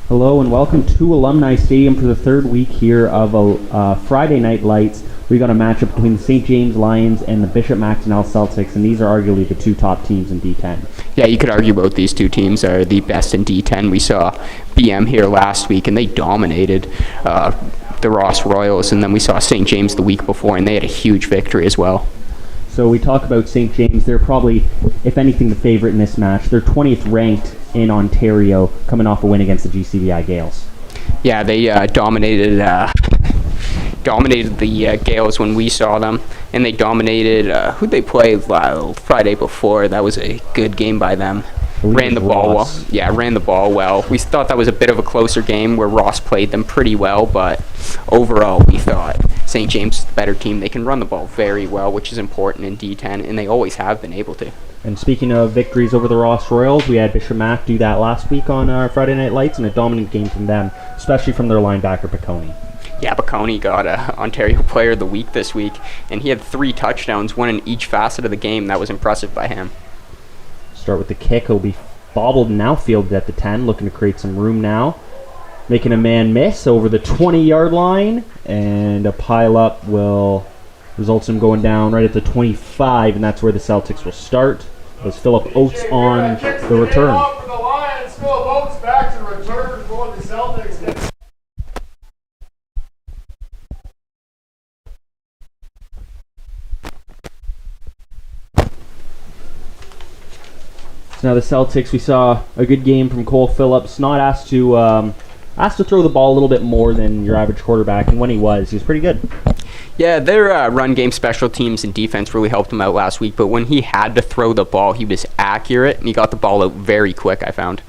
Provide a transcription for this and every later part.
Hello and welcome to Alumni Stadium for the third week here of Friday Night Lights. We got a matchup between the St. James Lions and the Bishop Macdonell Celtics, and these are arguably the two top teams in D10. Yeah, you could argue both these two teams are the best in D10. We saw BM here last week, and they dominated the Ross Royals, and then we saw St. James the week before, and they had a huge victory as well. So we talk about St. James. They're probably, if anything, the favorite in this match. They're 20th ranked in Ontario, coming off a win against the GCVI Gales. Yeah, they dominated the Gales when we saw them, and they dominated who'd they play Friday before. That was a good game by them. Ran the ball well. Yeah, ran the ball well. We thought that was a bit of a closer game where Ross played them pretty well, but overall we thought St. James is the better team. They can run the ball very well, which is important in D10, and they always have been able to. And speaking of victories over the Ross Royals, we had Bishop Mac do that last week on Friday Night Lights, and a dominant game from them, especially from their linebacker, Piccone. Yeah, Piccone got Ontario Player of the Week this week, and he had 3 touchdowns, one in each facet of the game. That was impressive by him. Start with the kick. He'll be bobbled, now fielded at the 10, looking to create some room now. Making a man miss over the 20-yard line, and a pile-up will result in him going down right at the 25, and that's where the Celtics will start. As Philip Oates on the return. For the Lions, Philip Oates back to return for the Celtics. So now the Celtics, we saw a good game from Cole Phillips. Not asked to throw the ball a little bit more than your average quarterback, and when he was pretty good. Yeah, their run game, special teams, and defense really helped him out last week, but when he had to throw the ball, he was accurate, and he got the ball out very quick, I found.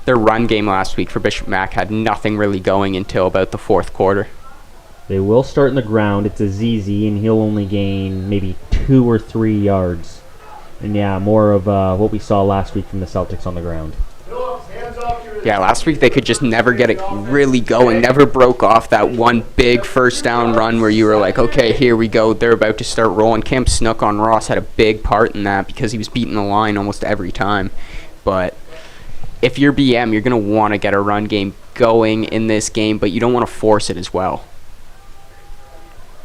Their run game last week for Bishop Mac had nothing really going until about the fourth quarter. They will start in the ground. It's a ZZ, and he'll only gain maybe 2 or 3 yards. And yeah, more of what we saw last week from the Celtics on the ground. Yeah, last week they could just never get it really going, never broke off that one big first down run where you were like, okay, here we go, they're about to start rolling. Cam Snook on Ross had a big part in that because he was beating the line almost every time. But if you're BM, you're going to want to get a run game going in this game, but you don't want to force it as well.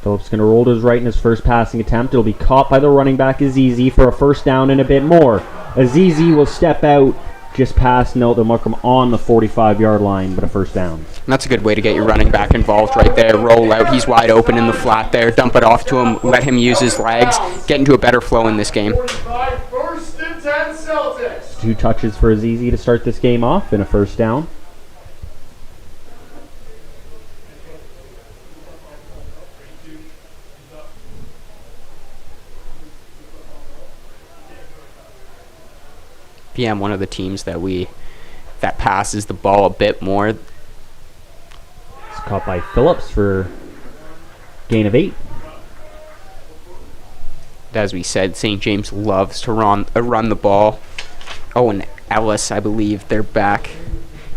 Phillips going to roll to his right in his first passing attempt. It'll be caught by the running back Azizi for a first down and a bit more. Azizi will step out just past, no, they'll mark him on the 45-yard line, but a first down. And that's a good way to get your running back involved right there. Roll out, he's wide open in the flat there. Dump it off to him, let him use his legs, get into a better flow in this game. First and 10 Celtics. 2 touches for Azizi to start this game off and a first down. BM, one of the teams that passes the ball a bit more. It's caught by Phillips for gain of 8. As we said, St. James loves to run the ball. Oh, and Ellis, I believe, they're back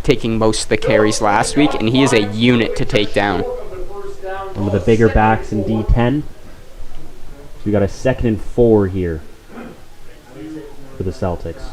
taking most of the carries last week, and he is a unit to take down. One of the bigger backs in D10. So we got a 2nd and 4 here for the Celtics.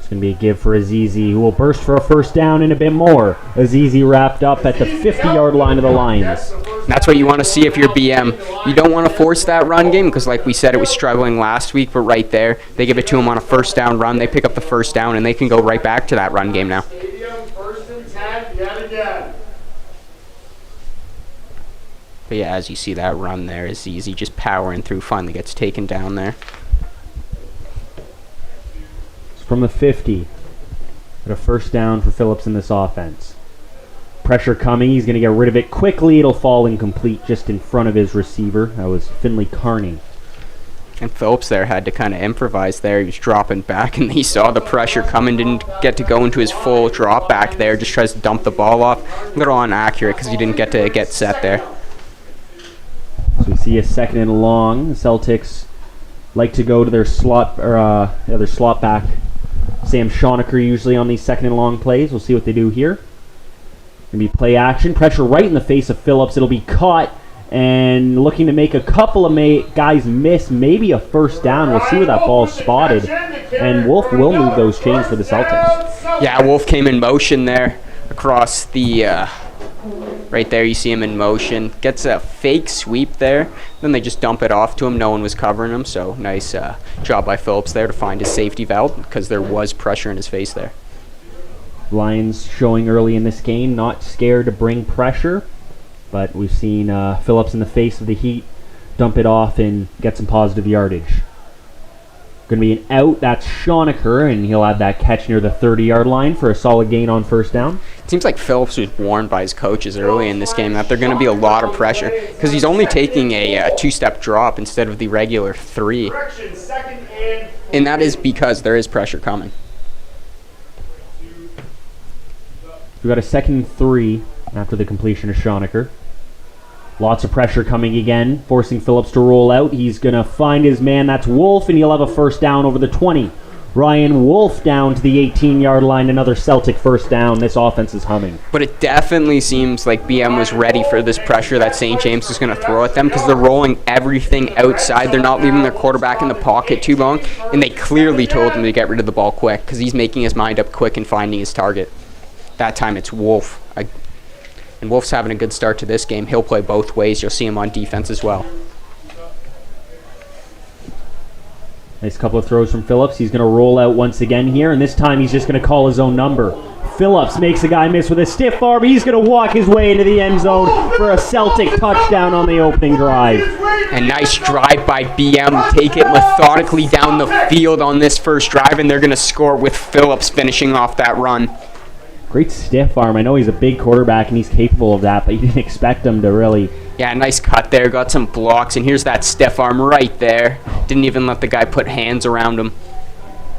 Going to be a give for Azizi, who will burst for a first down and a bit more. Azizi wrapped up at the 50-yard line of the Lions. That's what you want to see if you're BM. You don't want to force that run game because, like we said, it was struggling last week, but right there, they give it to him on a first down run. They pick up the first down, and they can go right back to that run game now. First and 10 yet again. But yeah, as you see that run there, Azizi just powering through, finally gets taken down there. From the 50, but a first down for Phillips in this offense. Pressure coming, he's going to get rid of it quickly. It'll fall incomplete just in front of his receiver. That was Finley Carney. And Phillips there had to kind of improvise there. He was dropping back, and he saw the pressure coming, didn't get to go into his full drop back there, just tries to dump the ball off. A little inaccurate because he didn't get to get set there. So we see a 2nd and long. The Celtics like to go to their slot back. Sam Schonecker usually on these 2nd and long plays. We'll see what they do here. Going to be play action. Pressure right in the face of Phillips. It'll be caught and looking to make a couple of guys miss, maybe a first down. We'll see where that ball's spotted, and Wolf will move those chains for the Celtics. Yeah, Wolf came in motion there across the right there. You see him in motion, gets a fake sweep there, then they just dump it off to him. No one was covering him, so nice job by Phillips there to find his safety valve, because there was pressure in his face there. Lions showing early in this game, not scared to bring pressure, but we've seen Phillips in the face of the heat dump it off and get some positive yardage. Going to be an out. That's Schoenecker, and he'll have that catch near the 30-yard line for a solid gain on first down. It seems like Phillips was warned by his coaches early in this game that they're going to be a lot of pressure, because he's only taking a two-step drop instead of the regular 3. And that is because there is pressure coming. We've got a 2nd and 3 after the completion of Schoenecker. Lots of pressure coming again, forcing Phillips to roll out. He's going to find his man. That's Wolf, and he'll have a first down over the 20. Ryan Wolf down to the 18-yard line. Another Celtic first down. This offense is humming. But it definitely seems like BM was ready for this pressure that St. James is going to throw at them, because they're rolling everything outside. They're not leaving their quarterback in the pocket too long, and they clearly told him to get rid of the ball quick, because he's making his mind up quick and finding his target. That time it's Wolf. And Wolf's having a good start to this game. He'll play both ways. You'll see him on defense as well. Nice couple of throws from Phillips. He's going to roll out once again here, and this time he's just going to call his own number. Phillips makes a guy miss with a stiff arm. He's going to walk his way into the end zone for a Celtic touchdown on the opening drive. A nice drive by BM. Take it methodically down the field on this first drive, and they're going to score with Phillips finishing off that run. Great stiff arm. I know he's a big quarterback and he's capable of that, but you didn't expect him to really... Yeah, nice cut there. Got some blocks, and here's that stiff arm right there. Didn't even let the guy put hands around him.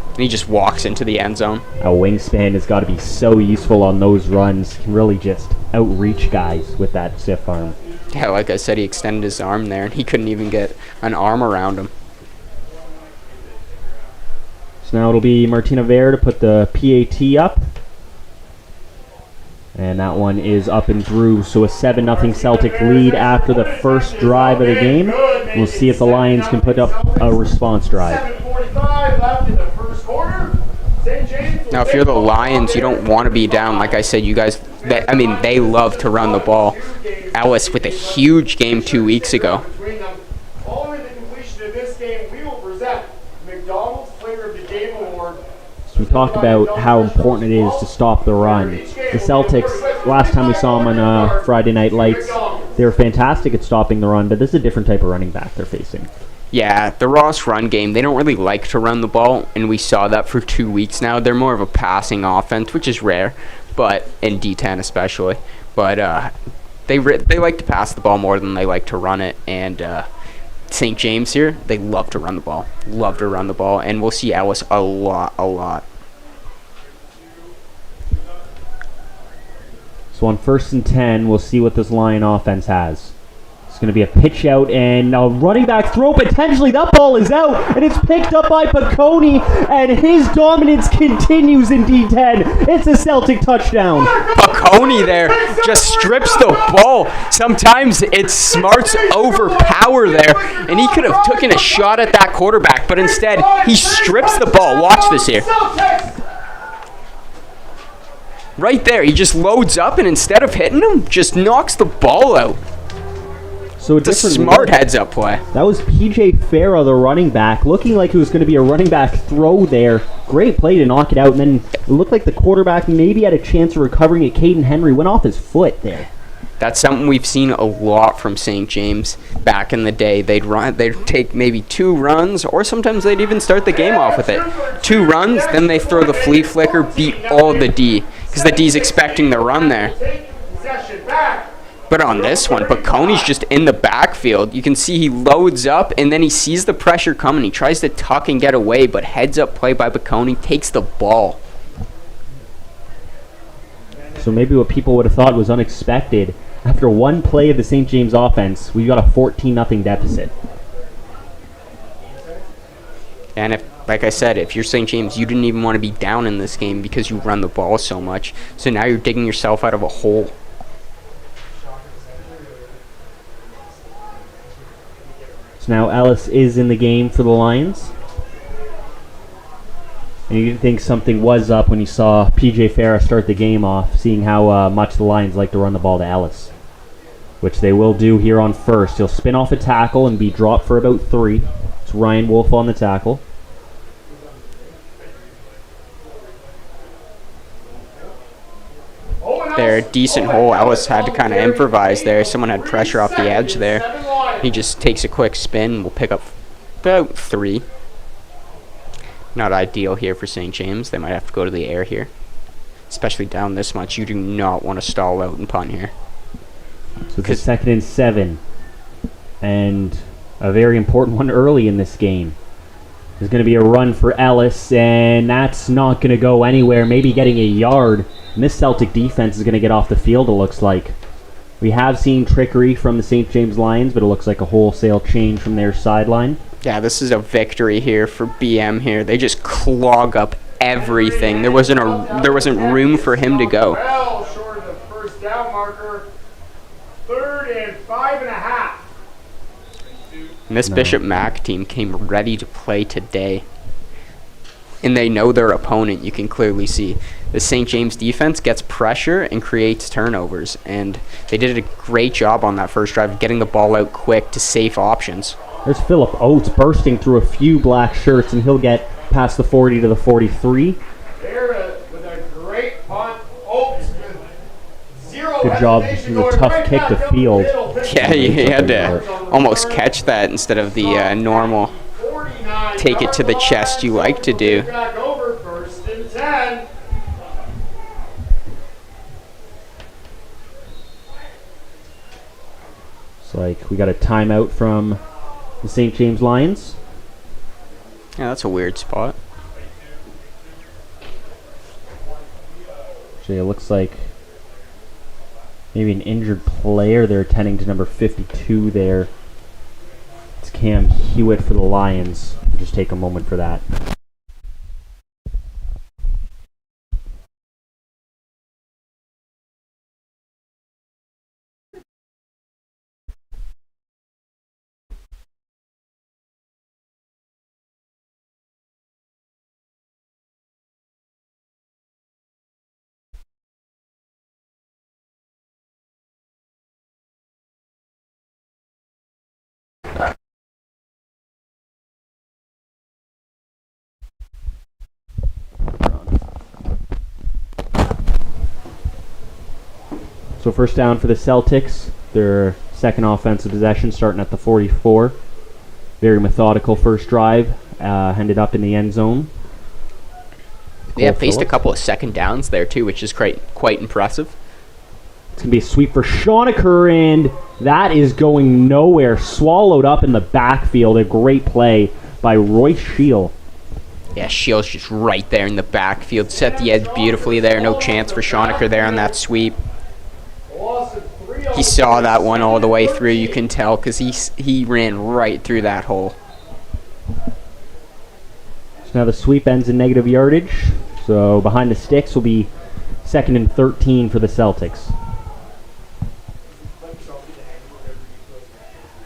And he just walks into the end zone. A wingspan has got to be so useful on those runs. Can really just outreach guys with that stiff arm. Yeah, like I said, he extended his arm there, and he couldn't even get an arm around him. So now it'll be Martina Vare to put the PAT up. And that one is up and through. So a 7-0 Celtic lead after the first drive of the game. We'll see if the Lions can put up a response drive. 7:45 left in the first quarter. St. James. Now, if you're the Lions, you don't want to be down. Like I said, you guys, they love to run the ball. Ellis with a huge game 2 weeks ago. Following the completion of this game, we will present McDonald's Player of the Game Award. So we talked about how important it is to stop the run. The Celtics, last time we saw them on Friday Night Lights, they were fantastic at stopping the run, but this is a different type of running back they're facing. Yeah, the Ross run game, they don't really like to run the ball, and we saw that for 2 weeks now. They're more of a passing offense, which is rare, but in D10 especially. But they like to pass the ball more than they like to run it, and St. James here, they love to run the ball. Love to run the ball, and we'll see Ellis a lot. So on 1st and 10, we'll see what this Lion offense has. It's going to be a pitch out and a running back throw. Potentially, that ball is out, and it's picked up by Piccone, and his dominance continues in D10. It's a Celtic touchdown. Piccone there just strips the ball. Sometimes it's smarts overpower there, and he could have taken a shot at that quarterback, but instead, he strips the ball. Watch this here. Right there, he just loads up, and instead of hitting him, just knocks the ball out. So it's a smart heads-up play. That was P.J. Farah, the running back, looking like it was going to be a running back throw there. Great play to knock it out, and then it looked like the quarterback maybe had a chance of recovering it. Caden Henry went off his foot there. That's something we've seen a lot from St. James back in the day. They'd take maybe 2 runs, or sometimes they'd even start the game off with it. 2 runs, then they throw the flea flicker, beat all the D, because the D's expecting the run there. But on this one, Piccone's just in the backfield. You can see he loads up, and then he sees the pressure coming. He tries to tuck and get away, but heads-up play by Piccone takes the ball. So maybe what people would have thought was unexpected. After one play of the St. James offense, we've got a 14-0 deficit. And if, like I said, if you're St. James, you didn't even want to be down in this game because you run the ball so much. So now you're digging yourself out of a hole. now. Ellis is in the game for the Lions. And you didn't think something was up when you saw P.J. Farah start the game off, seeing how much the Lions like to run the ball to Ellis, which they will do here on first. He'll spin off a tackle and be dropped for about 3. It's Ryan Wolf on the tackle. There, decent hole. Ellis had to kind of improvise there. Someone had pressure off the edge there. He just takes a quick spin. We'll pick up about 3. Not ideal here for St. James. They might have to go to the air here. Especially down this much. You do not want to stall out and punt here. So it's a 2nd and 7. And a very important one early in this game. There's going to be a run for Ellis, and that's not going to go anywhere. Maybe getting a yard. And this Celtic defense is going to get off the field, it looks like. We have seen trickery from the St. James Lions, but it looks like a wholesale change from their sideline. Yeah, this is a victory here for BM here. They just clog up everything. There wasn't room for him to go. Well, short of the first down marker. 3rd and 5.5. And this Bishop Mac team came ready to play today. And they know their opponent, you can clearly see. The St. James defense gets pressure and creates turnovers. And they did a great job on that first drive, getting the ball out quick to safe options. There's Philip Oates bursting through a few black shirts, and he'll get past the 40 to the 43. There with a great punt. Oates with 0 Good job. This is a tough kick to field. Yeah, he had to almost catch that instead of the normal take it to the chest you like to do. Back over 1st and 10. It's like we got a timeout from the St. James Lions. Yeah, that's a weird spot. Actually, it looks like maybe an injured player. They're attending to number 52 there. It's Cam Hewitt for the Lions. We'll just take a moment for that. So first down for the Celtics. Their second offensive possession starting at the 44. Very methodical first drive. Ended up in the end zone. Yeah, faced a couple of second downs there too, which is quite impressive. It's going to be a sweep for Schoeneker, and that is going nowhere. Swallowed up in the backfield. A great play by Royce Shield. Yeah, Shield's just right there in the backfield. Set the edge beautifully there. No chance for Schoeneker there on that sweep. He saw that one all the way through, you can tell, because he ran right through that hole. So now the sweep ends in negative yardage. So behind the sticks will be 2nd and 13 for the Celtics.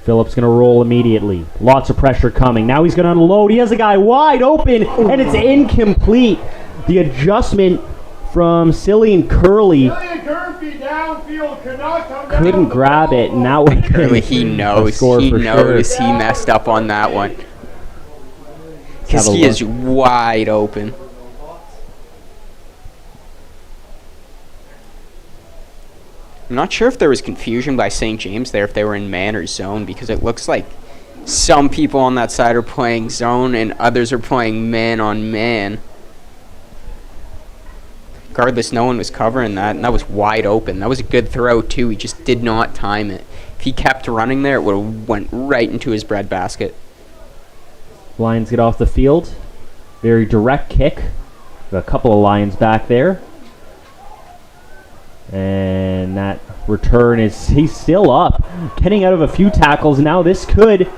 Phillips going to roll immediately. Lots of pressure coming. Now he's going to unload. He has a guy wide open, and it's incomplete. The adjustment from Silly and Curly couldn't grab it, and that was Curly. He knows. He messed up on that one because he is wide open. I'm not sure if there was confusion by St. James there, if they were in man or zone, because it looks like some people on that side are playing zone and others are playing man on man. Regardless, no one was covering that, and that was wide open. That was a good throw, too. He just did not time it. If he kept running there, it would have went right into his breadbasket. Lions get off the field. Very direct kick. A couple of Lions back there. And that return he's still up. Getting out of a few tackles. Now this could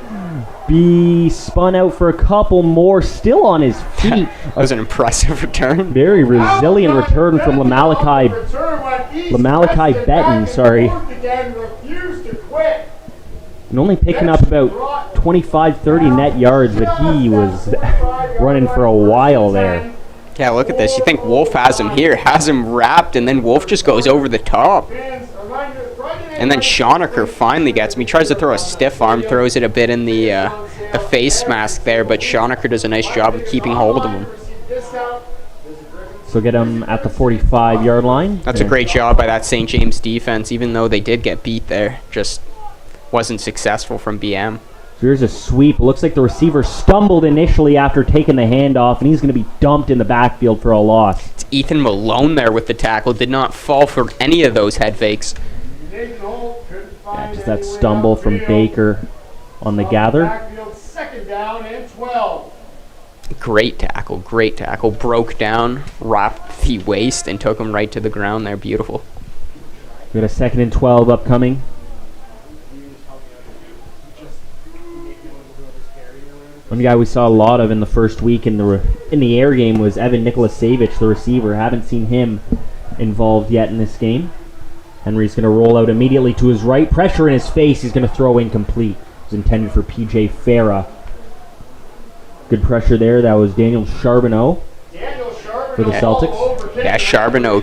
be spun out for a couple more. Still on his feet. That was an impressive return. Very resilient return from Lamalaki Benton, sorry. And only picking up about 25, 30 net yards, but he was running for a while there. Yeah, look at this. You think Wolf has him here, has him wrapped, and then Wolf just goes over the top. And then Schoenecker finally gets him. He tries to throw a stiff arm, throws it a bit in the face mask there, but Schoenecker does a nice job of keeping hold of him. So get him at the 45-yard line. That's a great job by that St. James defense, even though they did get beat there. Just wasn't successful from BM. So here's a sweep. It looks like the receiver stumbled initially after taking the handoff, and he's going to be dumped in the backfield for a loss. It's Ethan Malone there with the tackle. Did not fall for any of those head fakes. Yeah, just that stumble from Baker on the gather. Second down and 12. Great tackle, great tackle. Broke down, wrapped the waist, and took him right to the ground there. Beautiful. We got a 2nd and 12 upcoming. One guy we saw a lot of in the first week in the air game was Evan Nikolasiewicz, the receiver. Haven't seen him involved yet in this game. Henry's going to roll out immediately to his right. Pressure in his face. He's going to throw incomplete. It was intended for P.J. Farah. Good pressure there. That was Daniel Charbonneau for the Celtics. Yeah, Charbonneau,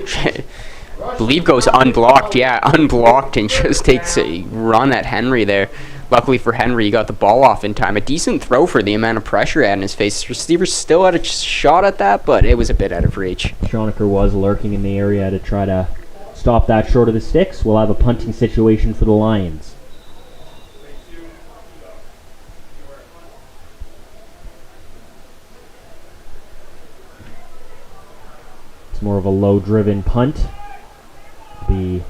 I believe, goes unblocked. Yeah, unblocked and just takes a run at Henry there. Luckily for Henry, he got the ball off in time. A decent throw for the amount of pressure he had in his face. Receiver still had a shot at that, but it was a bit out of reach. Schoenecker was lurking in the area to try to stop that short of the sticks. We'll have a punting situation for the Lions. It's more of a low-driven punt. The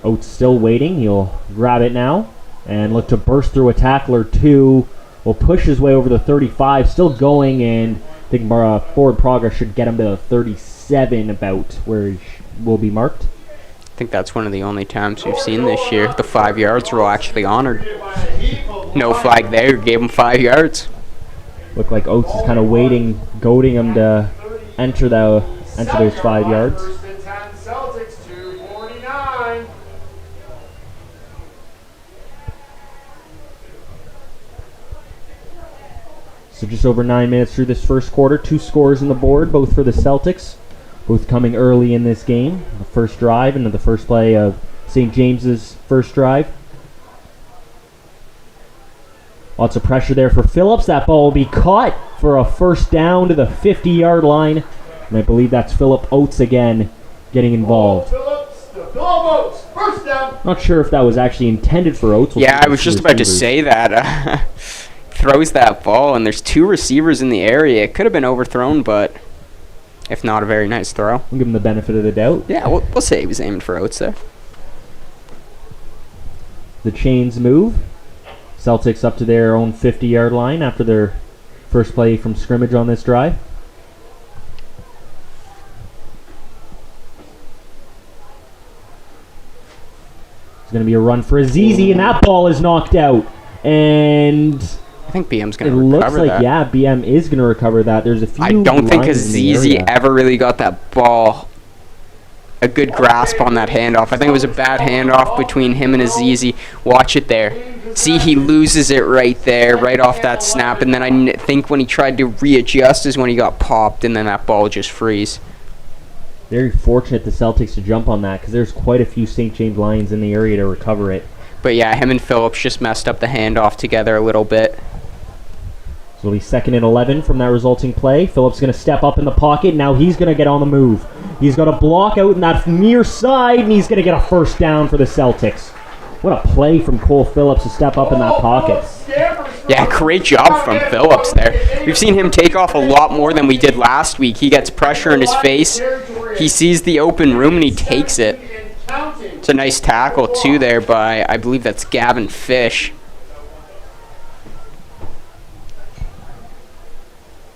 Oates still waiting. He'll grab it now and look to burst through a tackler. Two will push his way over the 35, still going, and I think forward progress should get him to the 37 about where he will be marked. I think that's one of the only times we've seen this year the 5 yards rule actually honored. No flag there, gave him 5 yards. Looked like Oates is kind of waiting, goading him to enter those 5 yards. So just over 9 minutes through this first quarter. 2 scores on the board, both for the Celtics. Both coming early in this game. The first drive and the first play of St. James's first drive. Lots of pressure there for Phillips. That ball will be caught for a first down to the 50-yard line. And I believe that's Philip Oates again getting involved. First down. Not sure if that was actually intended for Oates. Yeah, I was just about to say that. Throws that ball, and there's 2 receivers in the area. It could have been overthrown, but if not, a very nice throw. We'll give him the benefit of the doubt. Yeah, we'll say he was aiming for Oates there. The chains move. Celtics up to their own 50-yard line after their first play from scrimmage on this drive. It's going to be a run for Azizi, and that ball is knocked out. And I think BM's going to it looks recover like, that. yeah, BM is going to recover that. There's a few I don't think lines in the Azizi area. ever really got that ball a good grasp on that handoff. I think it was a bad handoff between him and Azizi. Watch it there. See, he loses it right there, right off that snap, and then I think when he tried to readjust is when he got popped, and then that ball just frees. Very fortunate the Celtics to jump on that because there's quite a few St. James Lions in the area to recover it. But yeah, him and Phillips just messed up the handoff together a little bit. So it'll be 2nd and 11 from that resulting play. Phillips going to step up in the pocket. Now he's going to get on the move. He's got a block out in that near side, and he's going to get a first down for the Celtics. What a play from Cole Phillips to step up in that pocket. Yeah, great job from Phillips there. We've seen him take off a lot more than we did last week. He gets pressure in his face. He sees the open room, and he takes it. It's a nice tackle, too, there by, I believe that's Gavin Fish.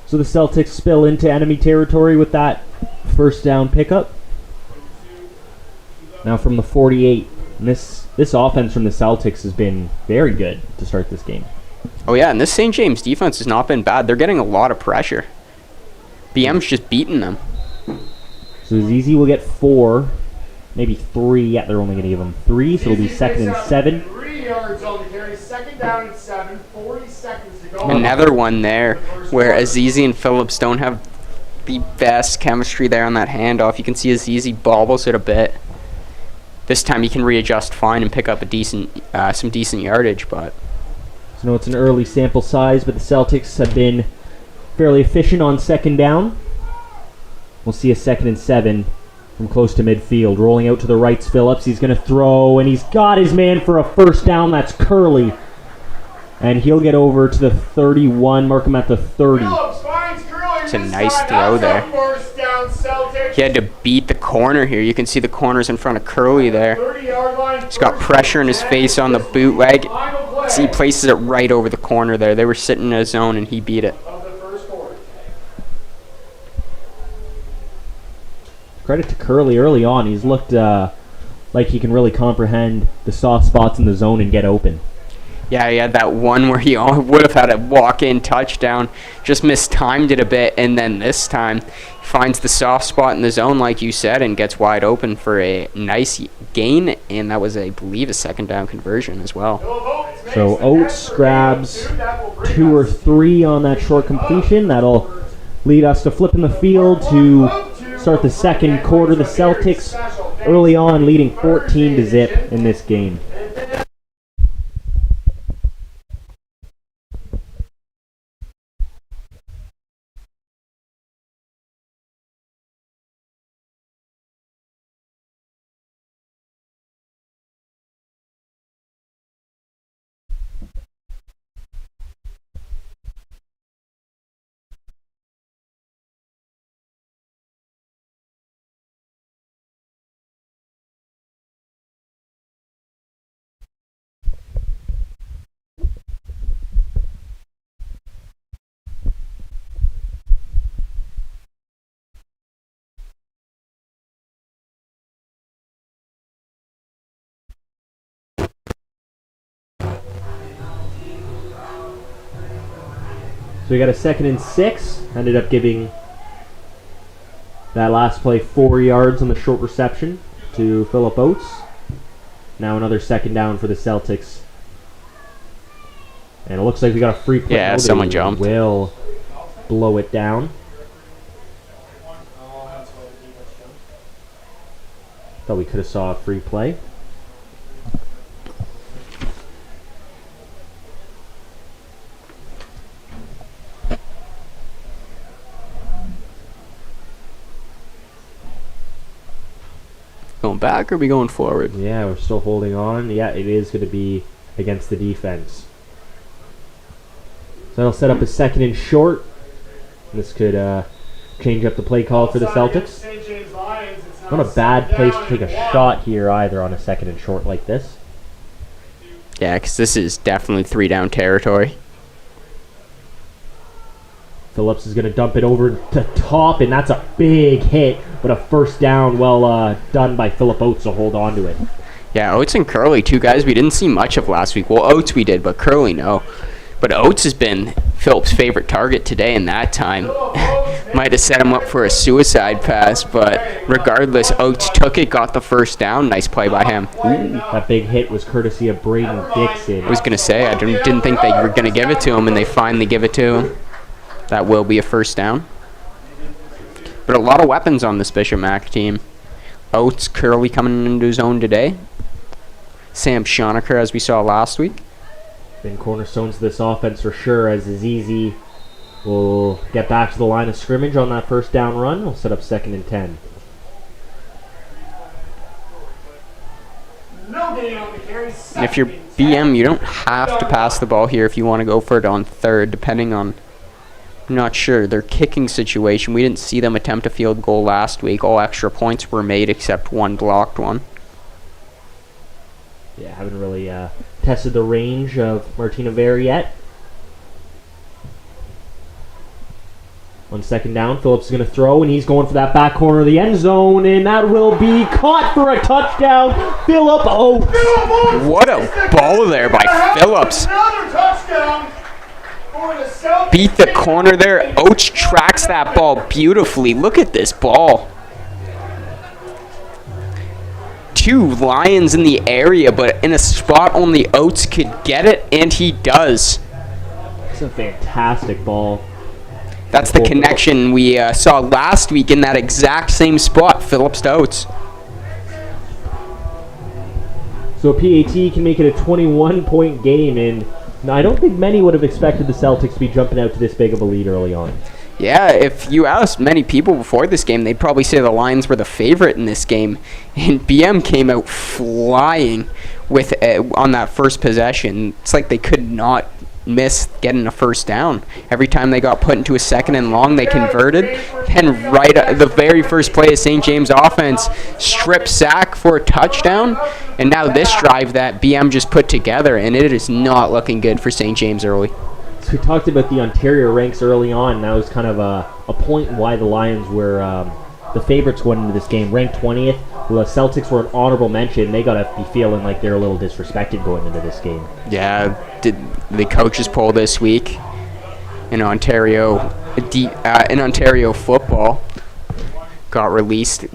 So the Celtics spill into enemy territory with that first down pickup. Now from the 48. And this offense from the Celtics has been very good to start this game. Oh, yeah, and this St. James defense has not been bad. They're getting a lot of pressure. BM's just beating them. So Azizi will get 4, maybe 3. Yeah, they're only going to give him 3, so it'll be 2nd and 7. 3 yards on the carry. Second down and 7. 40 seconds to go. Another one there where Azizi and Phillips don't have the best chemistry there on that handoff. You can see Azizi bobbles it a bit. This time he can readjust fine and pick up a decent, some decent yardage, but... So no, it's an early sample size, but the Celtics have been fairly efficient on second down. We'll see a 2nd and 7 from close to midfield. Rolling out to the right's Phillips. He's going to throw, and he's got his man for a first down. That's Curley. And he'll get over to the 31, mark him at the 30. It's a nice throw there. He had to beat the corner here. You can see the corners in front of Curley there. He's got pressure in his face on the bootleg. See, he places it right over the corner there. They were sitting in a zone, and he beat it. Credit to Curley early on. He's looked like he can really comprehend the soft spots in the zone and get open. Yeah, he had that one where he would have had a walk-in touchdown. Just mistimed it a bit, and then this time he finds the soft spot in the zone, like you said, and gets wide open for a nice gain, and that was, I believe, a second down conversion as well. So Oates grabs 2 or 3 on that short completion. That'll lead us to flipping the field to start the second quarter. The Celtics early on leading 14-0 in this game. So we got a 2nd and 6. Ended up giving that last play 4 yards on the short reception to Phillip Oates. Now another 2nd down for the Celtics. And it looks like we got a free play. Yeah, someone jumped. Will blow it down. Thought we could have saw a free play. Going back or are we going forward? Yeah, we're still holding on. Yeah, it is going to be against the defense. So that'll set up a 2nd and short. This could change up the play call for the Celtics. Not a bad place to take a shot here either on a 2nd and short like this. Yeah, because this is definitely 3-down territory. Phillips is going to dump it over to top, and that's a big hit, but a first down well done by Phillip Oates to hold on to it. Yeah, Oates and Curley, 2 guys we didn't see much of last week. Well, Oates we did, but Curley no. But Oates has been Phillips' favorite target today in that time. Might have set him up for a suicide pass, but regardless, Oates took it, got the first down. Nice play by him. Ooh, that big hit was courtesy of Braden Dixon. I was going to say, I didn't think they were going to give it to him, and they finally give it to him. That will be a first down. But a lot of weapons on this BMAC team. Oates, Curley coming into his own today. Sam Schoenecker, as we saw last week. Been cornerstones of this offense for sure, as Azizi will get back to the line of scrimmage on that first down run. We'll set up 2nd and 10. And if you're BM, you don't have to pass the ball here if you want to go for it on 3rd, depending on, I'm not sure, their kicking situation. We didn't see them attempt a field goal last week. All extra points were made except one blocked one. Yeah, haven't really tested the range of Martina Vera yet. On 2nd down, Phillips is going to throw, and he's going for that back corner of the end zone, and that will be caught for a touchdown. Phillip Oates. What a ball there by Phillips. Another touchdown for the Celtics. Beat the corner there. Oates tracks that ball beautifully. Look at this ball. two Lions in the area, but in a spot only Oates could get it, and he does. It's a fantastic ball. That's the connection we saw last week in that exact same spot, Phillips to Oates. So PAT can make it a 21-point game, and I don't think many would have expected the Celtics to be jumping out to this big of a lead early on. Yeah, if you asked many people before this game, they'd probably say the Lions were the favorite in this game. And BM came out flying with on that first possession. It's like they could not miss getting a first down. Every time they got put into a second and long, they converted. And right at the very first play of St. James offense, strip sack for a touchdown. And now this drive that BM just put together, and it is not looking good for St. James early. So we talked about the Ontario ranks early on. That was kind of a point why the Lions were the favorites going into this game. Ranked 20th. The Celtics were an honorable mention. They got to be feeling like they're a little disrespected going into this game. Yeah, did the coaches poll this week in Ontario football got released.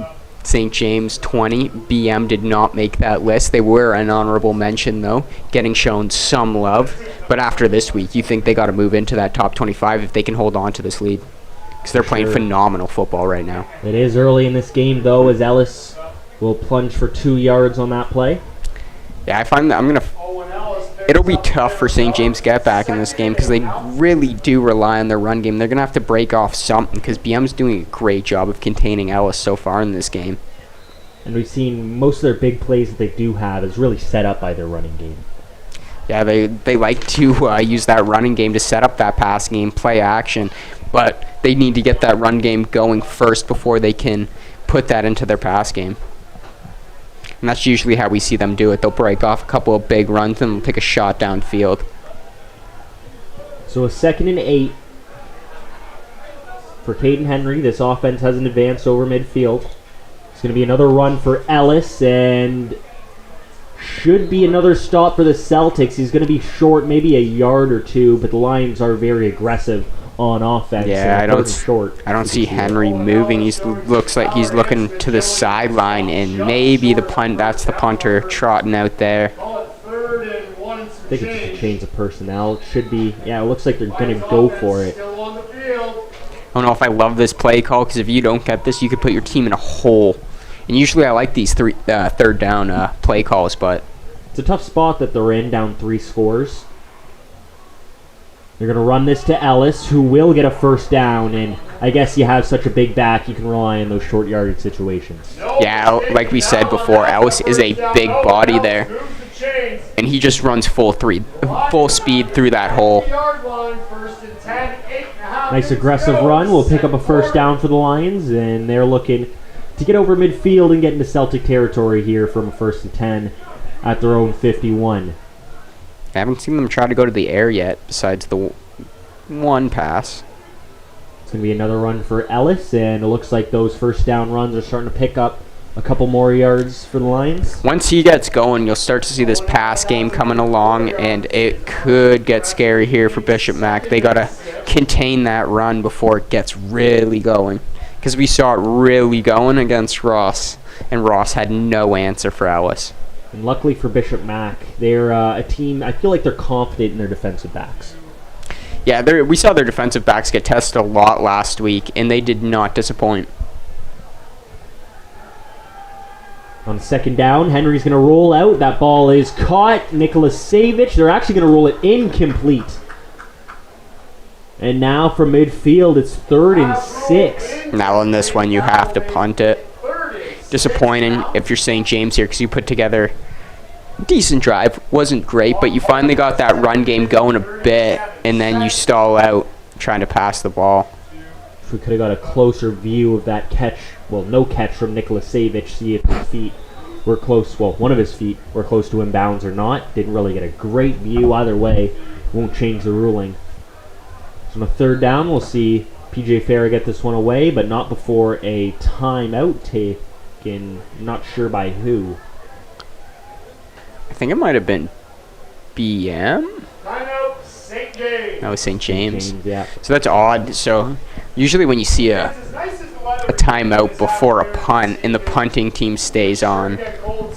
St. James 20. BM did not make that list. They were an honorable mention, though, getting shown some love. But after this week, you think they got to move into that top 25 if they can hold on to this lead. Because they're playing phenomenal football right now. It is early in this game, though, as Ellis will plunge for 2 yards on that play. Yeah, I find that it'll be tough for St. James to get back in this game because they really do rely on their run game. They're going to have to break off something because BM's doing a great job of containing Ellis so far in this game. And we've seen most of their big plays that they do have is really set up by their running game. Yeah, they like to use that running game to set up that pass game, play action, but they need to get that run game going first before they can put that into their pass game. And that's usually how we see them do it. They'll break off a couple of big runs and take a shot downfield. So a 2nd and 8 for Caden Henry. This offense hasn't advanced over midfield. It's going to be another run for Ellis, and should be another stop for the Celtics. He's going to be short, maybe a yard or two, but the Lions are very aggressive on offense. Yeah, I don't see Henry moving. He looks like he's looking to the sideline, and maybe that's the punter trotting out there. I think it's just a change of personnel. It should be, yeah, it looks like they're going to go for it. I don't know if I love this play call, because if you don't get this, you could put your team in a hole. And usually I like these third down play calls, but it's a tough spot that they're in, down 3 scores. They're going to run this to Ellis, who will get a first down, and I guess you have such a big back, you can rely on those short yardage situations. Yeah, like we said before, Ellis is a big body there, and he just runs full speed through that hole. Nice aggressive run. We'll pick up a first down for the Lions, and they're looking to get over midfield and get into Celtic territory here from a 1st and 10 at their own 51. I haven't seen them try to go to the air yet, besides the one pass. It's going to be another run for Ellis, and it looks like those first down runs are starting to pick up a couple more yards for the Lions. Once he gets going, you'll start to see this pass game coming along, and it could get scary here for Bishop Mac. They got to contain that run before it gets really going, because we saw it really going against Ross, and Ross had no answer for Ellis. And luckily for Bishop Mac, they're a team, I feel like they're confident in their defensive backs. Yeah, we saw their defensive backs get tested a lot last week, and they did not disappoint. On 2nd down, Henry's going to roll out. That ball is caught. Nicholas Savich, they're actually going to roll it incomplete. And now from midfield, it's 3rd and 6. Now on this one, you have to punt it. Disappointing if you're St. James here, because you put together a decent drive. Wasn't great, but you finally got that run game going a bit, and then you stall out trying to pass the ball. If we could have got a closer view of that catch, well, no catch from Nicholas Savich, see if his feet were close, well, one of his feet were close to inbounds or not. Didn't really get a great view either way. Won't change the ruling. So on a 3rd down, we'll see PJ Farah get this one away, but not before a timeout taken. Not sure by who. I think it might have been BM. Timeout, St. James. That was St. James. Yeah. So that's odd. So usually when you see a timeout before a punt and the punting team stays on,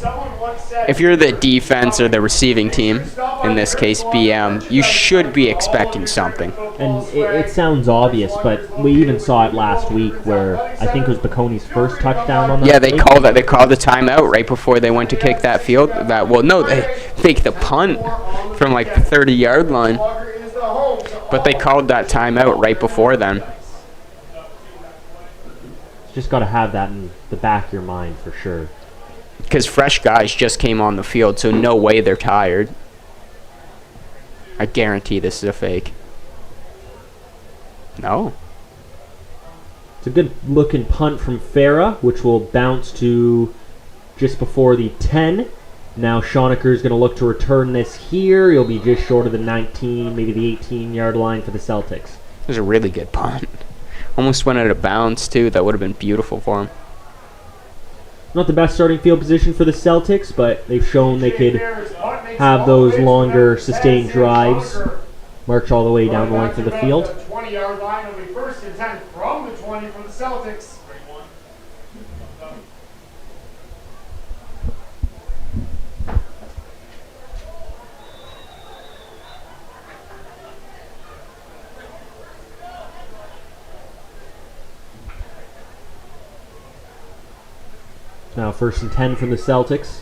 Someone once said, if you're the defense or the receiving team, in this case BM, you should be expecting something. And it sounds obvious, but we even saw it last week where I think it was Baconi's first touchdown on that. Yeah, they called that. They called the timeout right before they went to kick that field. They faked the punt from like the 30-yard line, but they called that timeout right before then. Just got to have that in the back of your mind for sure. Because fresh guys just came on the field, so no way they're tired. I guarantee this is a fake. No. It's a good looking punt from Farah, which will bounce to just before the 10. Now Schoenecker is going to look to return this here. He'll be just short of the 19, maybe the 18-yard line for the Celtics. It was a really good punt. Almost went out of bounds, too. That would have been beautiful for him. Not the best starting field position for the Celtics, but they've shown they could have those longer, sustained drives, march all the way down the length of the field. 20-yard line will be first and 10 from the 20 for the Celtics. Now first and 10 from the Celtics.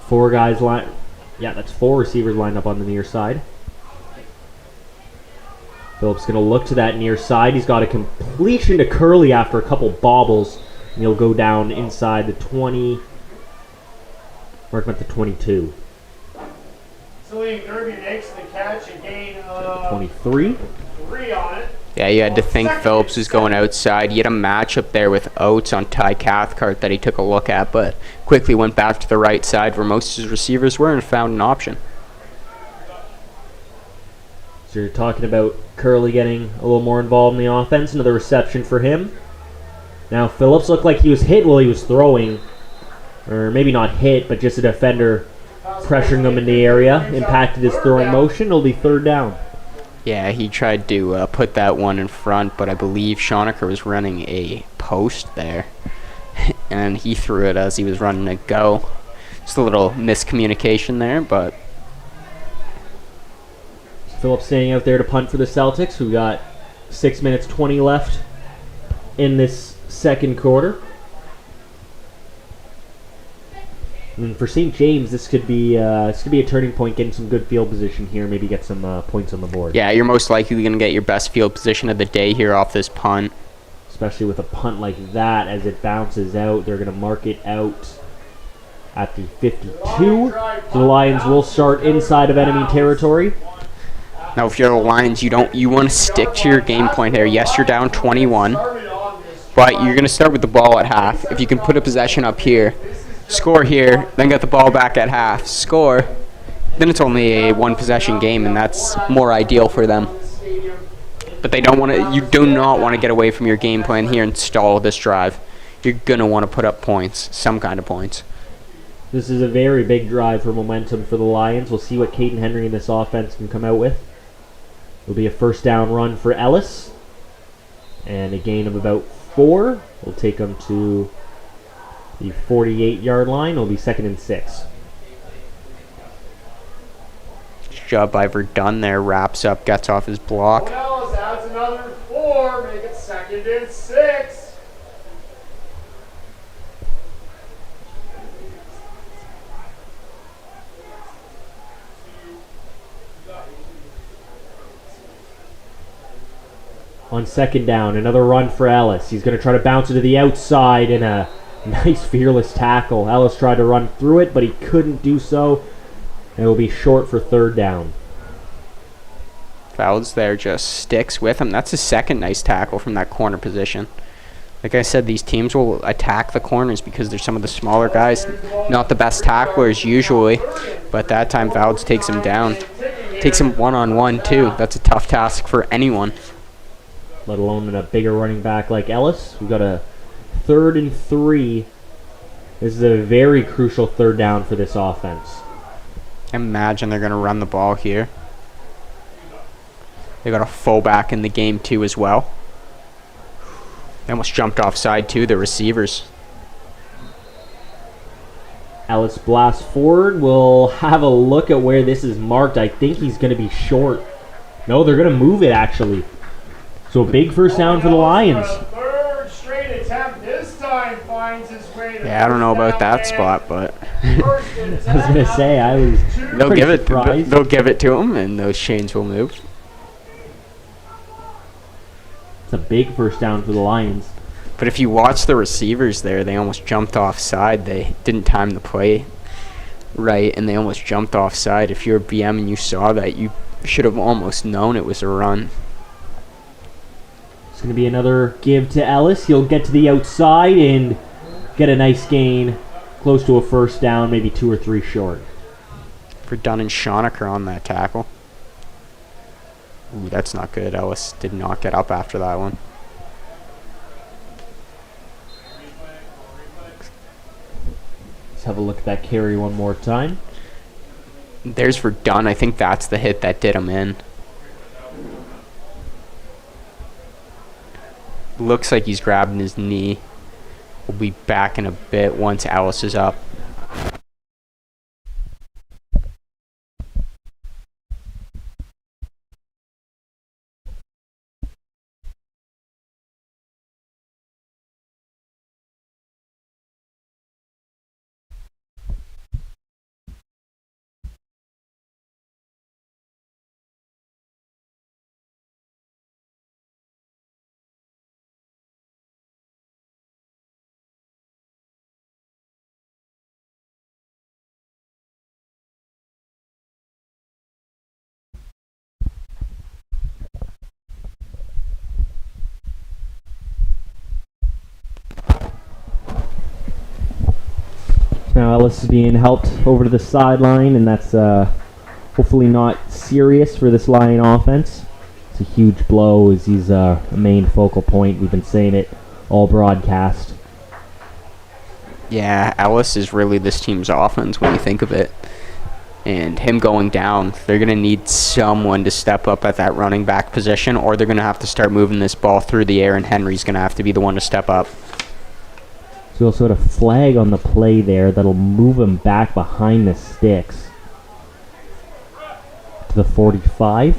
Four guys line. Yeah, that's four receivers lined up on the near side. Phillips going to look to that near side. He's got a completion to Curley after a couple bobbles. And he'll go down inside the 20. Mark him at the 22. Celine Derby makes the catch, a gain of 23. 3 on it. Yeah, you had to think Phillips was going outside. He had a matchup there with Oates on Ty Cathcart that he took a look at, but quickly went back to the right side where most of his receivers were and found an option. So you're talking about Curley getting a little more involved in the offense. Another reception for him. Now Phillips looked like he was hit while he was throwing. Or maybe not hit, but just a defender pressuring him in the area. Impacted his throwing motion. It'll be third down. Yeah, he tried to put that one in front, but I believe Schoenecker was running a post there. And he threw it as he was running a go. Just a little miscommunication there, but... Phillips staying out there to punt for the Celtics. We've got 6 minutes 20 left in this second quarter. And for St. James, this could be a turning point, getting some good field position here, maybe get some points on the board. Yeah, you're most likely going to get your best field position of the day here off this punt. Especially with a punt like that, as it bounces out, they're going to mark it out at the 52. So the Lions will start inside of enemy territory. Now, if you're the Lions, you want to stick to your game point here. Yes, you're down 21, but you're going to start with the ball at half. If you can put a possession up here, score here, then get the ball back at half, score, then it's only a one-possession game, and that's more ideal for them. But they don't want to. You do not want to get away from your game plan here and stall this drive. You're going to want to put up points, some kind of points. This is a very big drive for momentum for the Lions. We'll see what Caden Henry and this offense can come out with. It'll be a first down run for Ellis. And a gain of about 4. We'll take them to the 48-yard line. It'll be 2nd and 6. Job by Verdun there. Wraps up, gets off his block. Ellis adds another 4, make it 2nd and 6. On second down, another run for Ellis. He's going to try to bounce it to the outside in a nice fearless tackle. Ellis tried to run through it, but he couldn't do so. And it will be short for third down. Fouls there, just sticks with him. That's his second nice tackle from that corner position. Like I said, these teams will attack the corners because they're some of the smaller guys. Not the best tacklers usually, but that time Fouls takes him down. Takes him one-on-one too. That's a tough task for anyone. Let alone in a bigger running back like Ellis. We've got a 3rd and 3. This is a very crucial third down for this offense. Imagine they're going to run the ball here. They got a fullback in the game too as well. They almost jumped offside too, the receivers. Ellis blasts forward. We'll have a look at where this is marked. I think he's going to be short. No, they're going to move it, actually. So a big first down for the Lions. Third straight attempt. This time finds his way to Yeah, I don't know about that spot, but I was going to say, I was they'll pretty give it. surprised. They'll give it to him, and those chains will move. It's a big first down for the Lions. But if you watch the receivers there, they almost jumped offside. They didn't time the play right, and they almost jumped offside. If you're a BM and you saw that, you should have almost known it was a run. It's going to be another give to Ellis. He'll get to the outside and get a nice gain, close to a first down, maybe 2 or 3 short. For Dunn and Schoenecker on that tackle. Ooh, that's not good. Ellis did not get up after that one. Let's have a look at that carry one more time. There's for Dunn. I think that's the hit that did him in. Looks like he's grabbing his knee. We'll be back in a bit once Ellis is up. Now Ellis is being helped over to the sideline, and that's hopefully not serious for this Lion offense. It's a huge blow as he's a main focal point. We've been saying it all broadcast. Yeah, Ellis is really this team's offense when you think of it. And him going down, they're going to need someone to step up at that running back position, or they're going to have to start moving this ball through the air, and Henry's going to have to be the one to step up. So we'll sort of flag on the play there that'll move him back behind the sticks to the 45.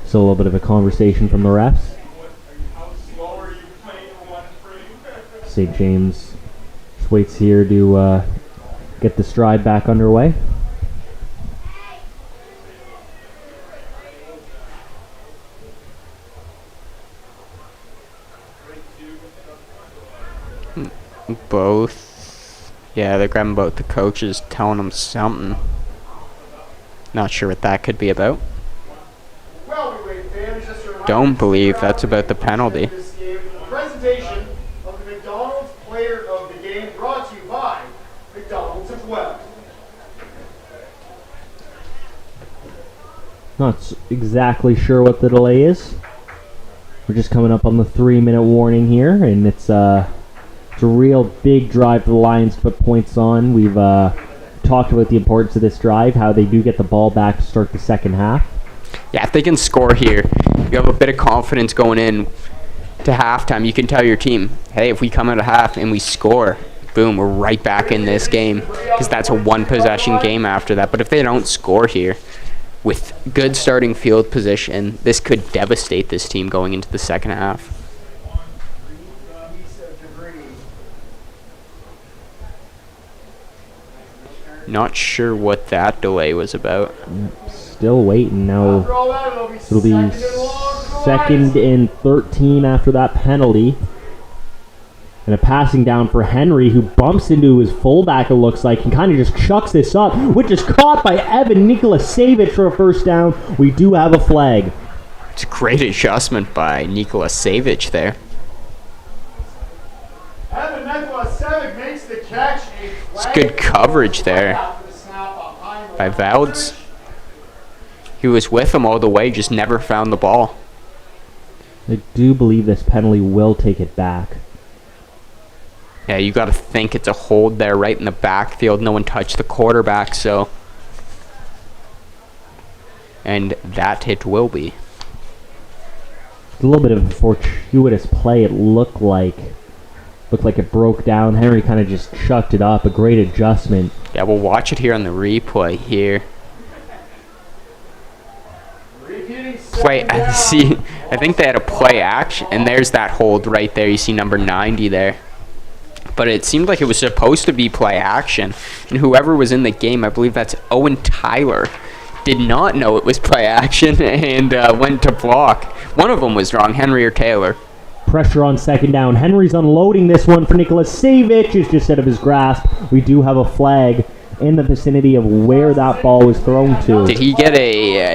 So a little bit of a conversation from the refs. St. James just waits here to get the stride back underway. Both. Yeah, they're grabbing both the coaches, telling them something. Not sure what that could be about. Don't believe that's about the penalty. Presentation of the McDonald's Player of the Game brought to you by McDonald's of Guelph. Not exactly sure what the delay is. We're just coming up on the 3-minute warning here, and it's a real big drive for the Lions to put points on. We've talked about the importance of this drive, how they do get the ball back to start the second half. Yeah, if they can score here, you have a bit of confidence going in to halftime. You can tell your team, hey, if we come out of half and we score, boom, we're right back in this game, because that's a one-possession game after that. But if they don't score here, with good starting field position, this could devastate this team going into the second half. Not sure what that delay was about. Still waiting now. It'll be 2nd and 13 after that penalty. And a passing down for Henry, who bumps into his fullback, it looks like, and kind of just chucks this up, which is caught by Evan Nikolasevich for a first down. We do have a flag. It's a great adjustment by Nikolasevich there. Evan Nikolasevich makes the catch. It's good coverage there by Vouds. He was with him all the way, just never found the ball. I do believe this penalty will take it back. Yeah, you got to think it's a hold there right in the backfield. No one touched the quarterback, so. And that it will be. A little bit of a fortuitous play. It looked like it broke down. Henry kind of just chucked it up. A great adjustment. Yeah, we'll watch it here on the replay here. Play, see, I think they had a play action, and there's that hold right there. You see number 90 there. But it seemed like it was supposed to be play action, and whoever was in the game, I believe that's Owen Tyler, did not know it was play action and went to block. One of them was wrong, Henry or Taylor. Pressure on second down. Henry's unloading this one for Nicholas Savic. Is just out of his grasp. We do have a flag in the vicinity of where that ball was thrown to. Did he get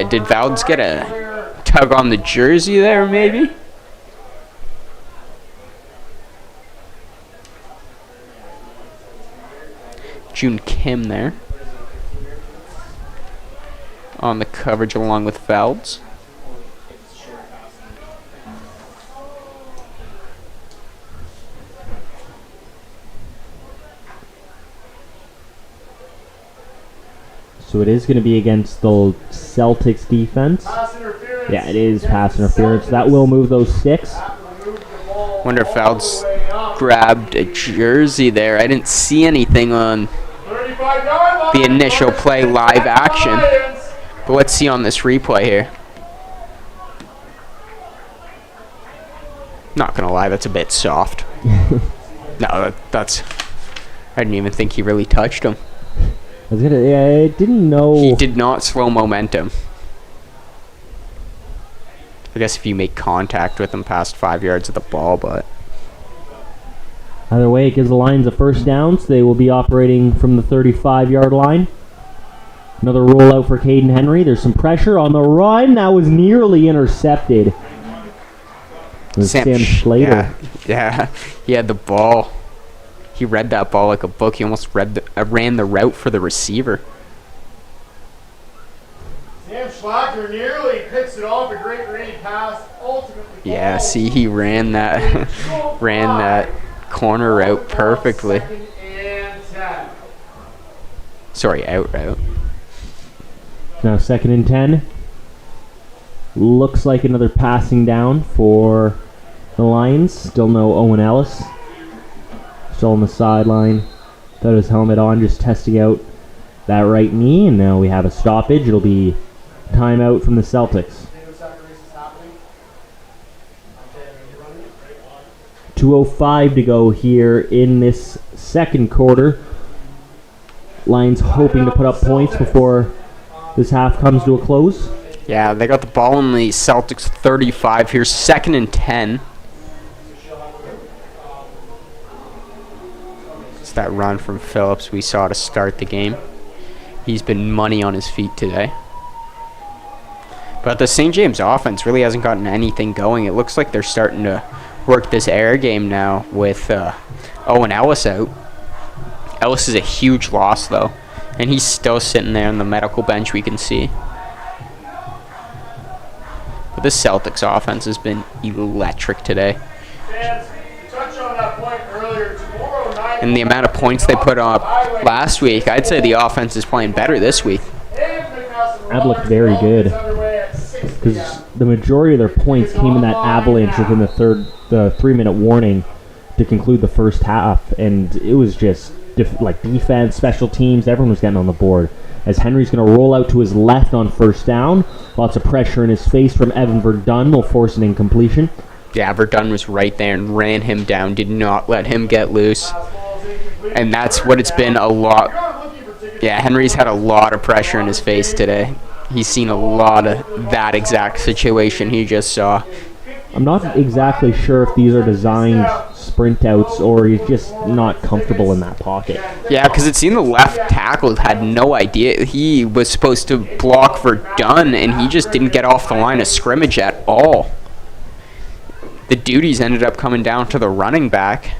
did Valdes get a tug on the jersey there, maybe? June Kim there on the coverage along with Valdes. So it is going to be against the Celtics defense. Yeah, it is pass interference. That will move those sticks. Wonder if Valdes grabbed a jersey there. I didn't see anything on the initial play live action. But let's see on this replay here. Not gonna lie, that's a bit soft. No, that's. I didn't even think he really touched him. I didn't know. He did not slow momentum. I guess if you make contact with him past 5 yards of the ball, but. Either way, it gives the Lions a first down, so they will be operating from the 35-yard line. Another rollout for Caden Henry. There's some pressure on the run. That was nearly intercepted. Sam Schlater. Yeah, he had the ball. He read that ball like a book. He almost ran the route for the receiver. Sam Schlater nearly picks it off. A great read pass. Ultimately. Yeah, see, he ran that corner route perfectly. Sorry, out route. Now 2nd and 10. Looks like another passing down for the Lions. Still no Owen Ellis. Still on the sideline. Got his helmet on, just testing out that right knee. And now we have a stoppage. It'll be timeout from the Celtics. 2:05 to go here in this second quarter. Lions hoping to put up points before this half comes to a close. Yeah, they got the ball in the Celtics 35 here, 2nd and 10. It's that run from Phillips we saw to start the game. He's been money on his feet today. But the St. James offense really hasn't gotten anything going. It looks like they're starting to work this air game now with Owen Ellis out. Ellis is a huge loss, though. And he's still sitting there on the medical bench, we can see. But the Celtics offense has been electric today. And the amount of points they put up last week, I'd say the offense is playing better this week. That looked very good. Because the majority of their points came in that avalanche within the 3-minute warning to conclude the first half. And it was just defense, special teams, everyone was getting on the board. As Henry's going to roll out to his left on first down. Lots of pressure in his face from Evan Verdun will force an incompletion. Yeah, Verdun was right there and ran him down, did not let him get loose. And that's what it's been a lot. Yeah, Henry's had a lot of pressure in his face today. He's seen a lot of that exact situation he just saw. I'm not exactly sure if these are designed sprint outs or he's just not comfortable in that pocket. Yeah, because it seemed the left tackle had no idea. He was supposed to block Verdun, and he just didn't get off the line of scrimmage at all. The duties ended up coming down to the running back.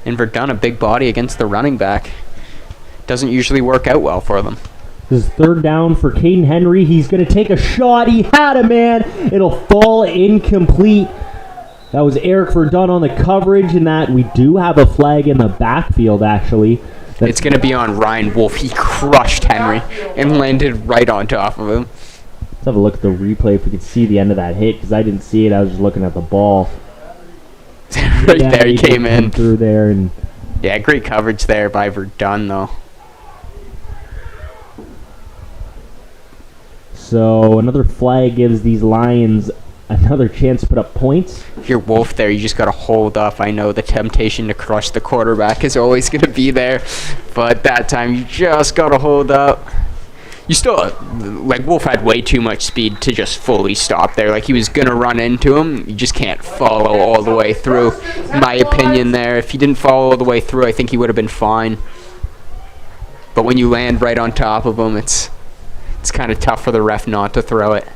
And Verdun, a big body against the running back. Doesn't usually work out well for them. This is 3rd down for Caden Henry. He's going to take a shot. He had a man. It'll fall incomplete. That was Eric Verdun on the coverage, and that we do have a flag in the backfield, actually. It's going to be on Ryan Wolf. He crushed Henry and landed right on top of him. Let's have a look at the replay if we can see the end of that hit, because I didn't see it. I was just looking at the ball. Right there, he came in. Through there. And yeah, great coverage there by Verdun, though. So another flag gives these Lions another chance to put up points. If you're Wolf there, you just got to hold up. I know the temptation to crush the quarterback is always going to be there, but that time you just got to hold up. You still, like, Wolf had way too much speed to just fully stop there. Like, he was going to run into him. You just can't follow all the way through, in my opinion there. If he didn't follow all the way through, I think he would have been fine. But when you land right on top of him, it's kind of tough for the ref not to throw it.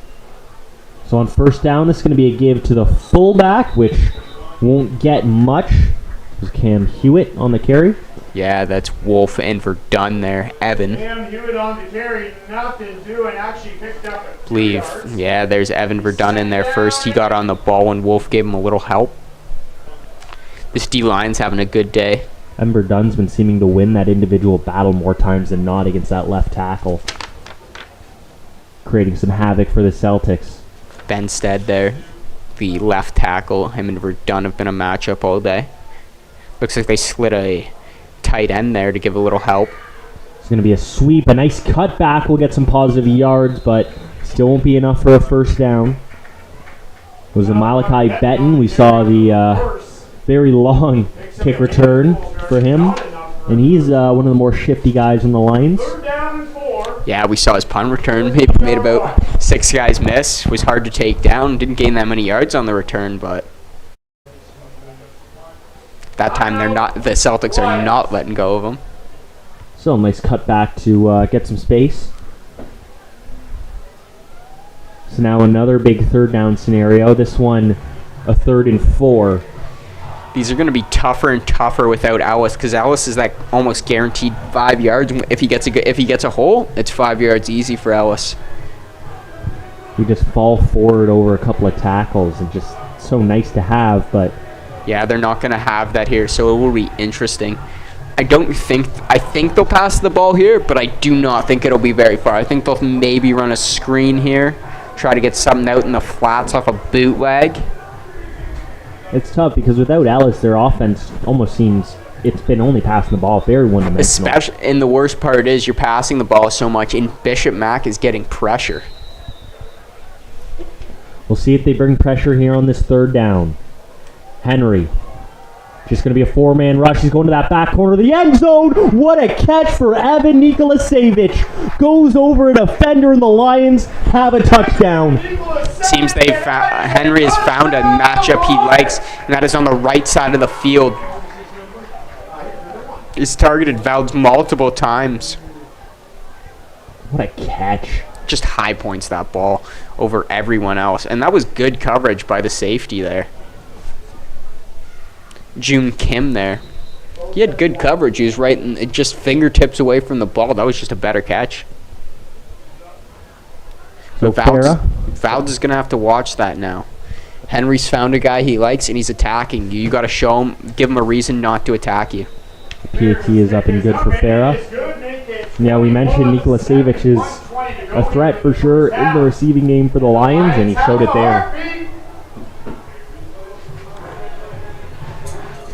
So on first down, this is going to be a give to the fullback, which won't get much. There's Cam Hewitt on the carry. Yeah, that's Wolf and Verdun there. Evan. Cam Hewitt on the carry, nothing doing, actually picked up a Believe. Yeah, there's Evan Verdun in there first. He got on the ball when Wolf gave him a little help. This D-line's having a good day. Evan Verdun's been seeming to win that individual battle more times than not against that left tackle, creating some havoc for the Celtics. Benstead there, the left tackle. Him and Verdun have been a matchup all day. Looks like they slid a tight end there to give a little help. It's going to be a sweep. A nice cutback will get some positive yards, but still won't be enough for a first down. It was a Malachi Benton. We saw the very long kick return for him, and he's one of the more shifty guys on the Lions. Yeah, we saw his punt return. Maybe made about 6 guys miss. Was hard to take down. Didn't gain that many yards on the return, but that time the Celtics are not letting go of him. So a nice cutback to get some space. So now another big third down scenario. This one, a 3rd and 4. These are going to be tougher and tougher without Ellis, because Ellis is that almost guaranteed 5 yards. If he gets a hole, it's 5 yards easy for Ellis. We just fall forward over a couple of tackles, and just so nice to have, but yeah, they're not going to have that here, so it will be interesting. I think they'll pass the ball here, but I do not think it'll be very far. I think they'll maybe run a screen here, try to get something out in the flats off a bootleg. It's tough because without Ellis, their offense almost seems it's been only passing the ball very one-dimensional. Especially, and the worst part is you're passing the ball so much, and Bishop Mac is getting pressure. We'll see if they bring pressure here on this 3rd down. Henry. Just going to be a 4-man rush. He's going to that back corner of the end zone. What a catch for Evan Nikolasevich. Goes over a defender, and the Lions have a touchdown. Seems Henry has found a matchup he likes, and that is on the right side of the field. He's targeted Valdes multiple times. What a catch. Just high points that ball over everyone else. And that was good coverage by the safety there. June Kim there. He had good coverage. He was right and just fingertips away from the ball. That was just a better catch. So Valdes is going to have to watch that now. Henry's found a guy he likes, and he's attacking you. You got to show him, give him a reason not to attack you. PAT is up and good for Farah. Yeah, we mentioned Nikolasevich is a threat for sure in the receiving game for the Lions, and he showed it there.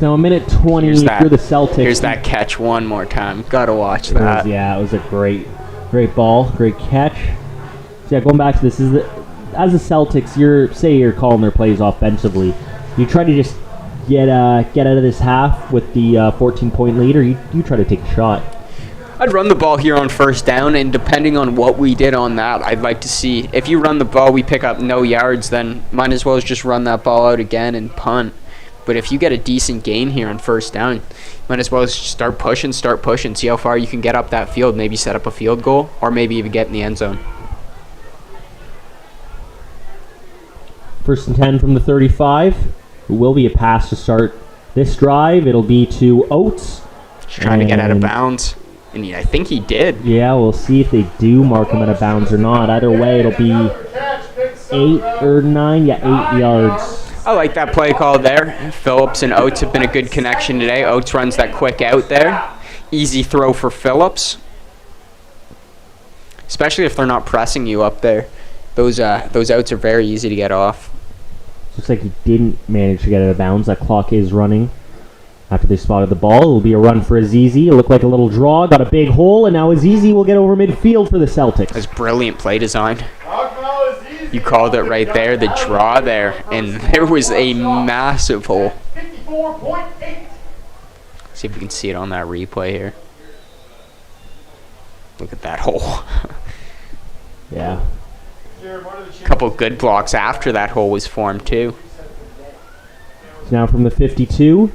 Now a minute 20 for the Celtics. Here's that catch one more time. Gotta watch that. It was a great ball, great catch. So yeah, going back to this, as the Celtics, you're calling their plays offensively. You try to just get out of this half with the 14-point lead, or you try to take a shot. I'd run the ball here on first down, and depending on what we did on that, I'd like to see if you run the ball, we pick up no yards, then might as well just run that ball out again and punt. But if you get a decent gain here on first down, you might as well start pushing, see how far you can get up that field, maybe set up a field goal, or maybe even get in the end zone. 1st and 10 from the 35. It will be a pass to start this drive. It'll be to Oates. Just trying to get out of bounds. And I think he did. Yeah, we'll see if they do mark him out of bounds or not. Either way, it'll be 8 or 9. Yeah, 8 yards. I like that play call there. Phillips and Oates have been a good connection today. Oates runs that quick out there. Easy throw for Phillips. Especially if they're not pressing you up there. Those outs are very easy to get off. Looks like he didn't manage to get out of bounds. That clock is running. After they spotted the ball, it will be a run for Azizi. It looked like a little draw, got a big hole, and now Azizi will get over midfield for the Celtics. That's brilliant play design. You called it right there, the draw there, and there was a massive hole. 54.8. See if we can see it on that replay here. Look at that hole. Yeah. A couple good blocks after that hole was formed too. Now from the 52.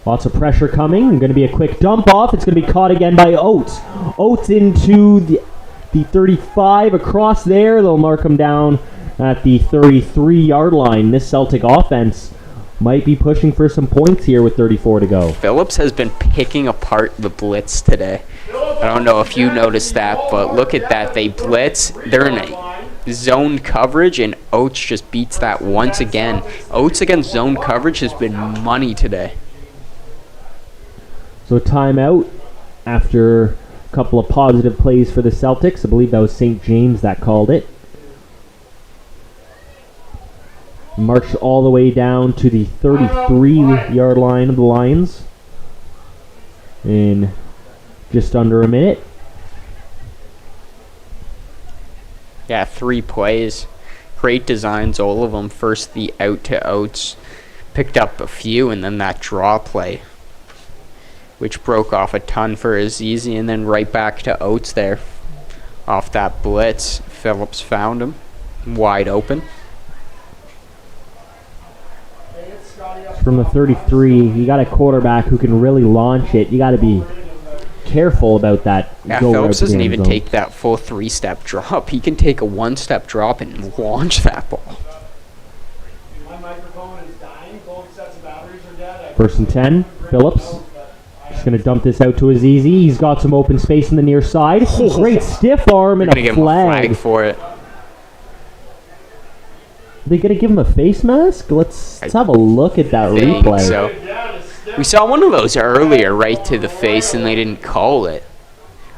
Lots of pressure coming. Going to be a quick dump off. It's going to be caught again by Oates. Oates into the 35 across there. They'll mark him down at the 33-yard line. This Celtic offense might be pushing for some points here with 34 to go. Phillips has been picking apart the blitz today. I don't know if you noticed that, but look at that. They blitz. They're in a zone coverage, and Oates just beats that once again. Oates against zone coverage has been money today. So a timeout after a couple of positive plays for the Celtics. I believe that was St. James that called it. Marched all the way down to the 33-yard line of the Lions in just under a minute. Yeah, 3 plays. Great designs, all of them. First, the out to Oates. Picked up a few, and then that draw play, which broke off a ton for Azizi, and then right back to Oates there. Off that blitz, Phillips found him. Wide open. From the 33, you got a quarterback who can really launch it. You got to be careful about that. Yeah, Phillips doesn't even take that full 3-step drop. He can take a 1-step drop and launch that ball. First and 10, Phillips. Just going to dump this out to Azizi. He's got some open space in the near side. Great stiff arm and a flag. For it. Are they going to give him a face mask? Let's have a look at that replay. So. We saw one of those earlier right to the face, and they didn't call it.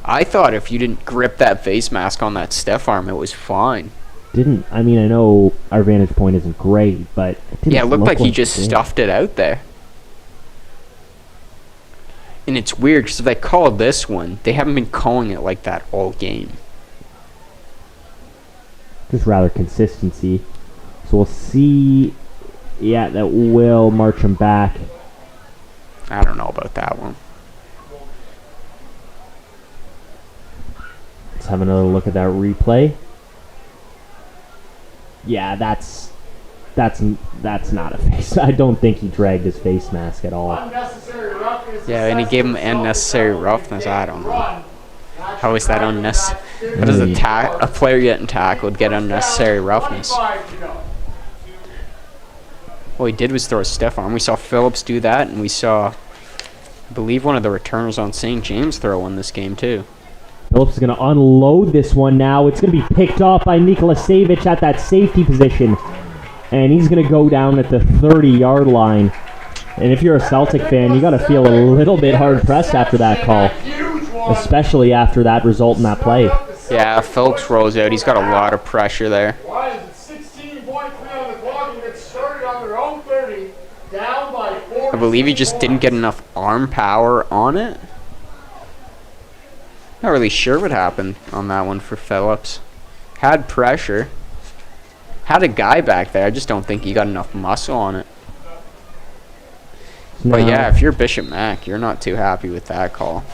I thought if you didn't grip that face mask on that stiff arm, it was fine. I mean, I know our vantage point isn't great, but it didn't yeah, it looked like he just it. stuffed it out there. And it's weird, because if they call this one, they haven't been calling it like that all game. Just rather consistency. So we'll see. Yeah, that will march him back. I don't know about that one. Let's have another look at that replay. Yeah, that's not a face. I don't think he dragged his face mask at all. Yeah, and he gave him unnecessary roughness. I don't know. How is that unnecessary? How does a player getting tackled get unnecessary roughness? All he did was throw a stiff arm. We saw Phillips do that, and we saw, I believe, one of the returners on St. James throw one this game too. Phillips is going to unload this one now. It's going to be picked off by Nikola Savic at that safety position. And he's going to go down at the 30-yard line. And if you're a Celtic fan, you got to feel a little bit hard-pressed after that call, especially after that result in that play. Yeah, Phillips rolls out. He's got a lot of pressure there. Why is it 16.3 on the clock and gets started on their own 30, down by 4? I believe he just didn't get enough arm power on it. Not really sure what happened on that one for Phillips. Had pressure. Had a guy back there. I just don't think he got enough muscle on it. No. But yeah, if you're Bishop Mac, you're not too happy with that call.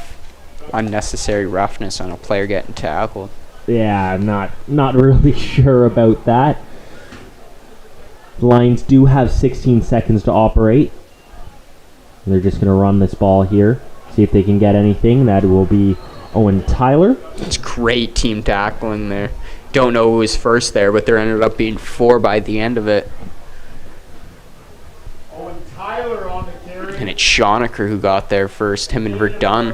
Unnecessary roughness on a player getting tackled. Yeah, I'm not really sure about that. The Lions do have 16 seconds to operate. They're just going to run this ball here. See if they can get anything. That will be Owen Tyler. It's great team tackling there. Don't know who was first there, but there ended up being 4 by the end of it. Owen Tyler on the carry. And it's Schoenecker who got there first. Him and Verdun.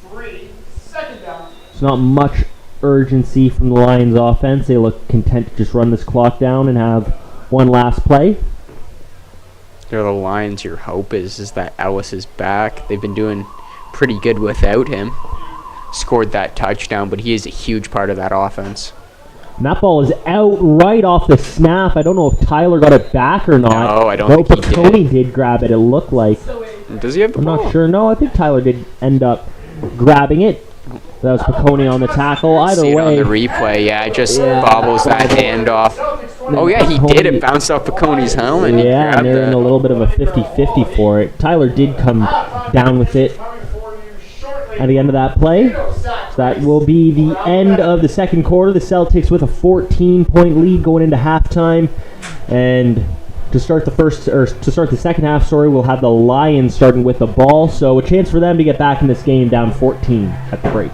3, second down. There's not much urgency from the Lions offense. They look content to just run this clock down and have one last play. They're the Lions. Your hope is that Ellis is back. They've been doing pretty good without him. scored that touchdown, but he is a huge part of that offense. And that ball is out right off the snap. I don't know if Tyler got it back or not. No, I don't Though think he Piccone did grab it, it looked like. Does he have the I'm ball? not sure. No, I think Tyler did end up grabbing it. That was Piccone on the tackle. Either See it on way. the replay, yeah, just Yeah. bobbles that hand off. Oh yeah, he did. It bounced off Piccone's helmet. And he Yeah, and grabbed they're in a that. little bit of a 50-50 for it. Tyler did come down with it at the end of that play. So that will be the end of the second quarter. The Celtics with a 14-point lead going into halftime. And to start the second half, we'll have the Lions starting with the ball. So a chance for them to get back in this game down 14 at the break.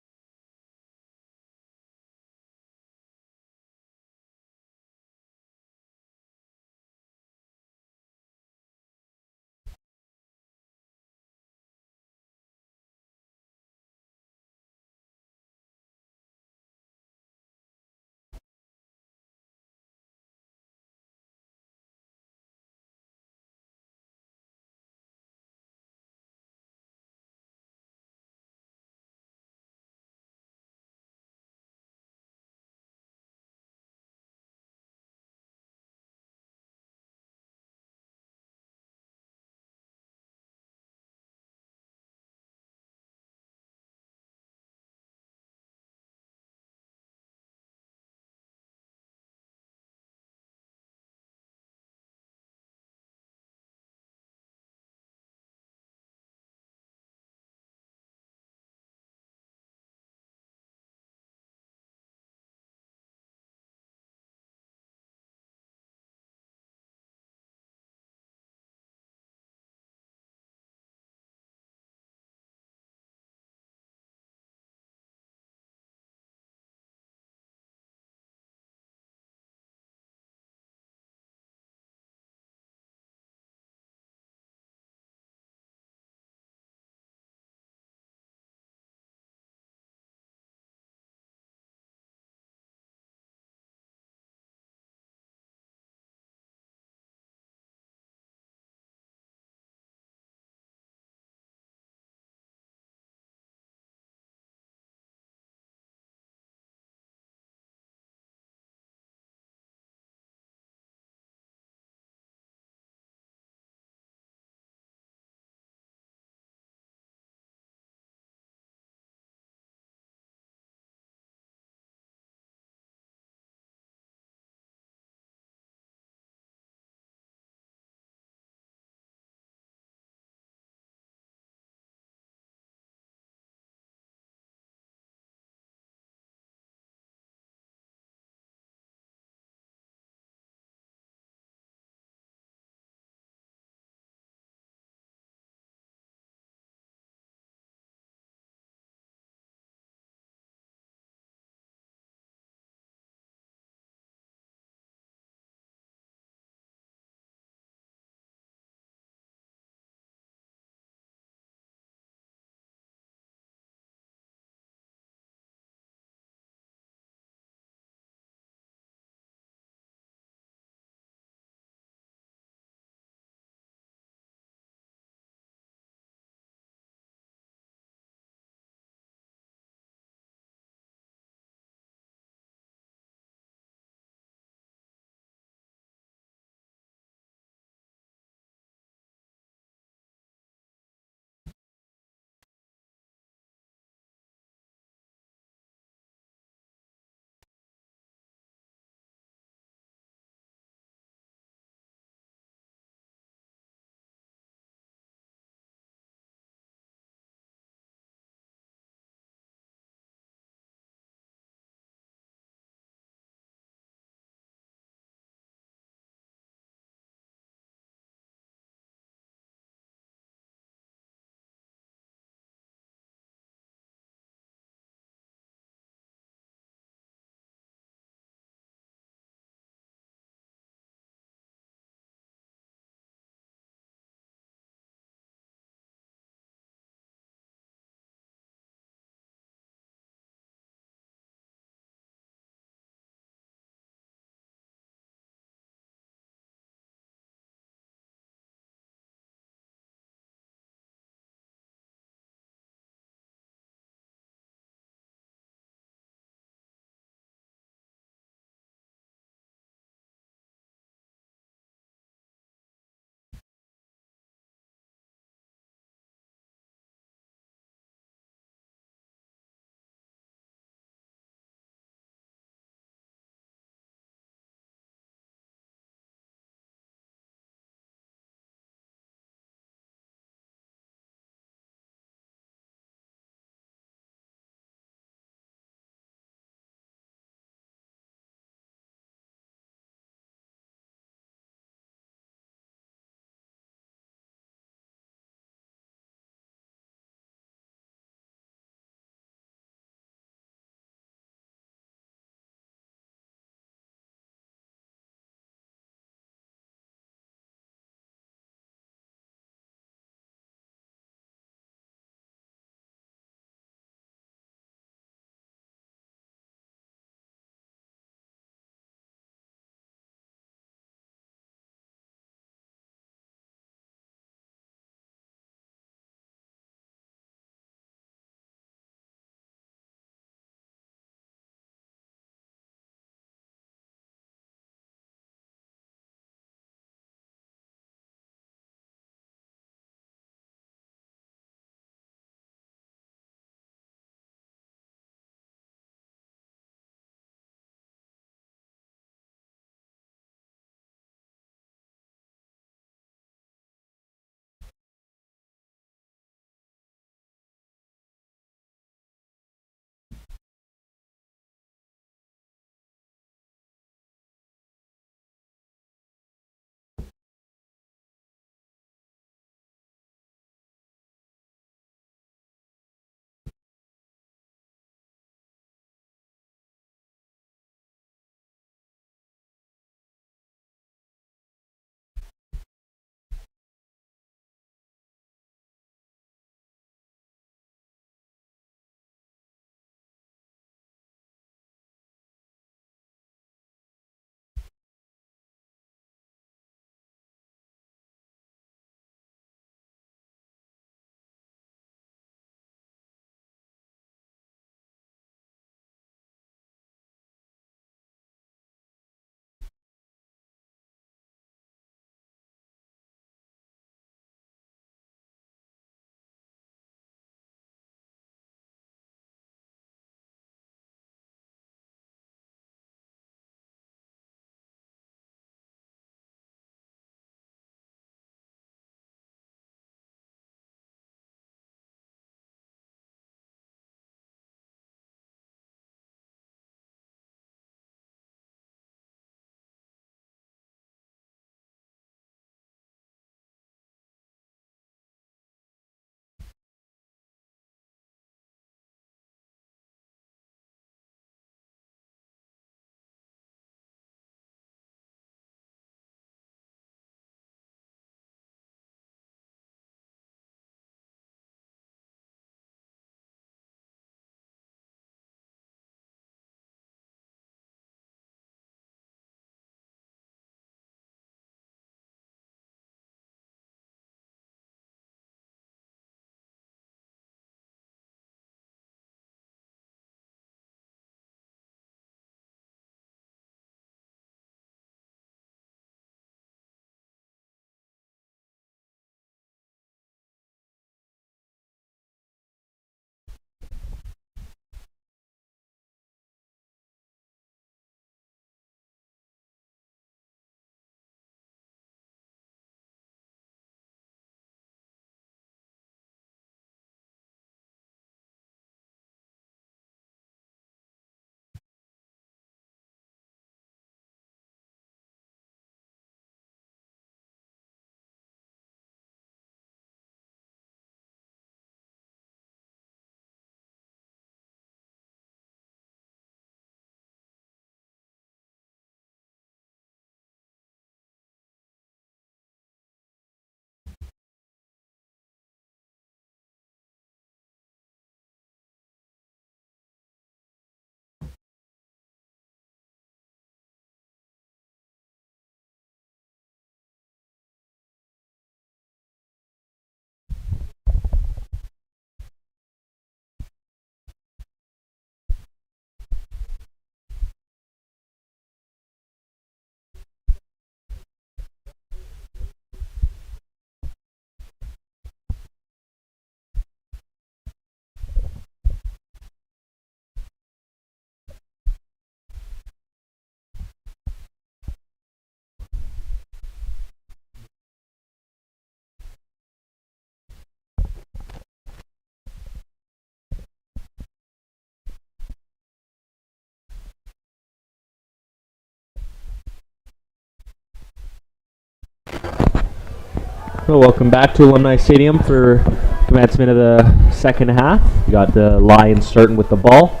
Well, welcome back to Alumni Stadium for commencement of the second half. We got the Lions starting with the ball.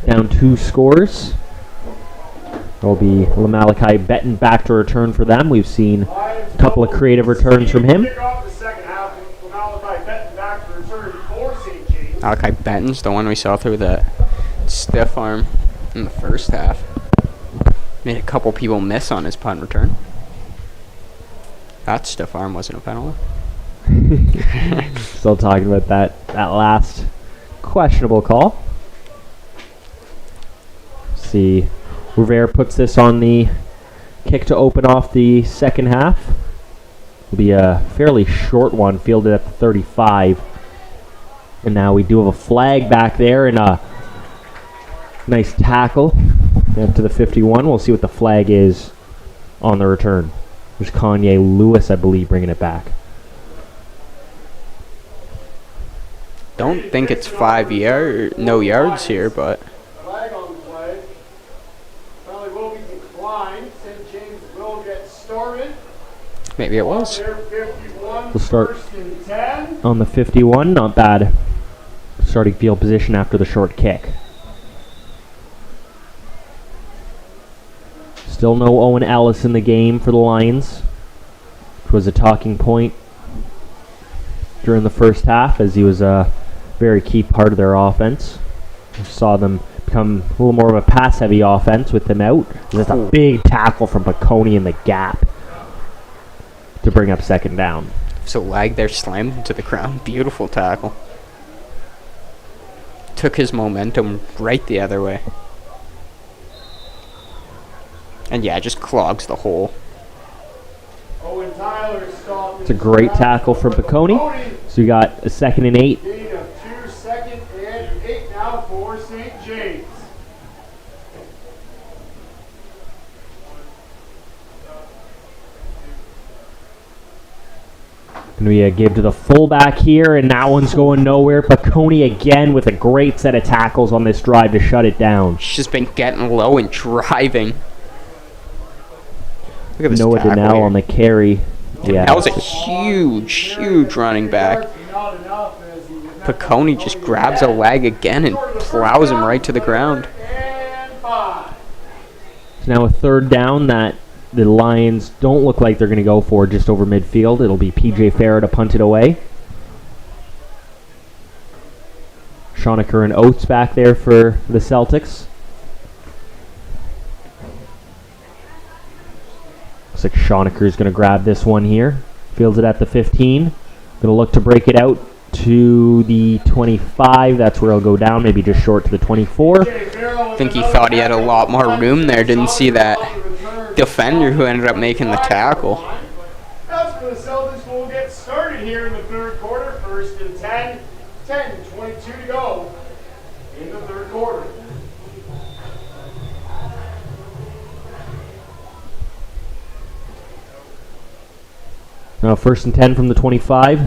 Down 2 scores. There'll be Malachi Benton back to return for them. We've seen a couple of creative returns from him. Kick off the second half with Malachi Benton back to return for St. James. Malachi Benton's the one we saw through that stiff arm in the first half. Made a couple people miss on his punt return. That stiff arm wasn't a penalty. Still talking about that last questionable call. See, Rivera puts this on the kick to open off the second half. Will be a fairly short one, fielded at the 35. And now we do have a flag back there and a nice tackle up to the 51. We'll see what the flag is on the return. There's Kanye Lewis, I believe, bringing it back. Don't think it's 5 no yards here, but Flag on the play. Probably will be declined. St. James will get started. maybe it was. Their 51, We'll start first and 10. on the 51. Not bad starting field position after the short kick. Still no Owen Ellis in the game for the Lions, which was a talking point during the first half as he was a very key part of their offense. We saw them become a little more of a pass-heavy offense with him out. That's a big tackle from Piccone in the gap to bring up second down. So lag there, slammed into the ground. Beautiful tackle. Took his momentum right the other way. And yeah, just clogs the hole. Owen Tyler stopped. It's a great tackle from Piccone. So we got a 2nd and 8. Gain of 2, 2nd and 8 now for St. James. And we give to the fullback here, and that one's going nowhere. Piccone again with a great set of tackles on this drive to shut it down. She's just been getting low and driving. Look at this Noah tackle Donnell here. on the carry. Yeah, That was a huge running back. Not enough as he Piccone just grabs a leg again and plows him right to the ground. and 5. it's now a 3rd down that the Lions don't look like they're going to go for just over midfield. It'll be PJ Farah to punt it away. Schoenecker and Oates back there for the Celtics. Looks like Schoenecker's going to grab this one here. Fields it at the 15. Going to look to break it out to the 25. That's where he'll go down, maybe just short to the 24. I think he thought he had a lot more room there. Didn't see that defender who ended up making the tackle. That's for the Celtics. Will get started here in the third quarter. 1st and 10. 10:22 to go in the third quarter. Now 1st and 10 from the 25.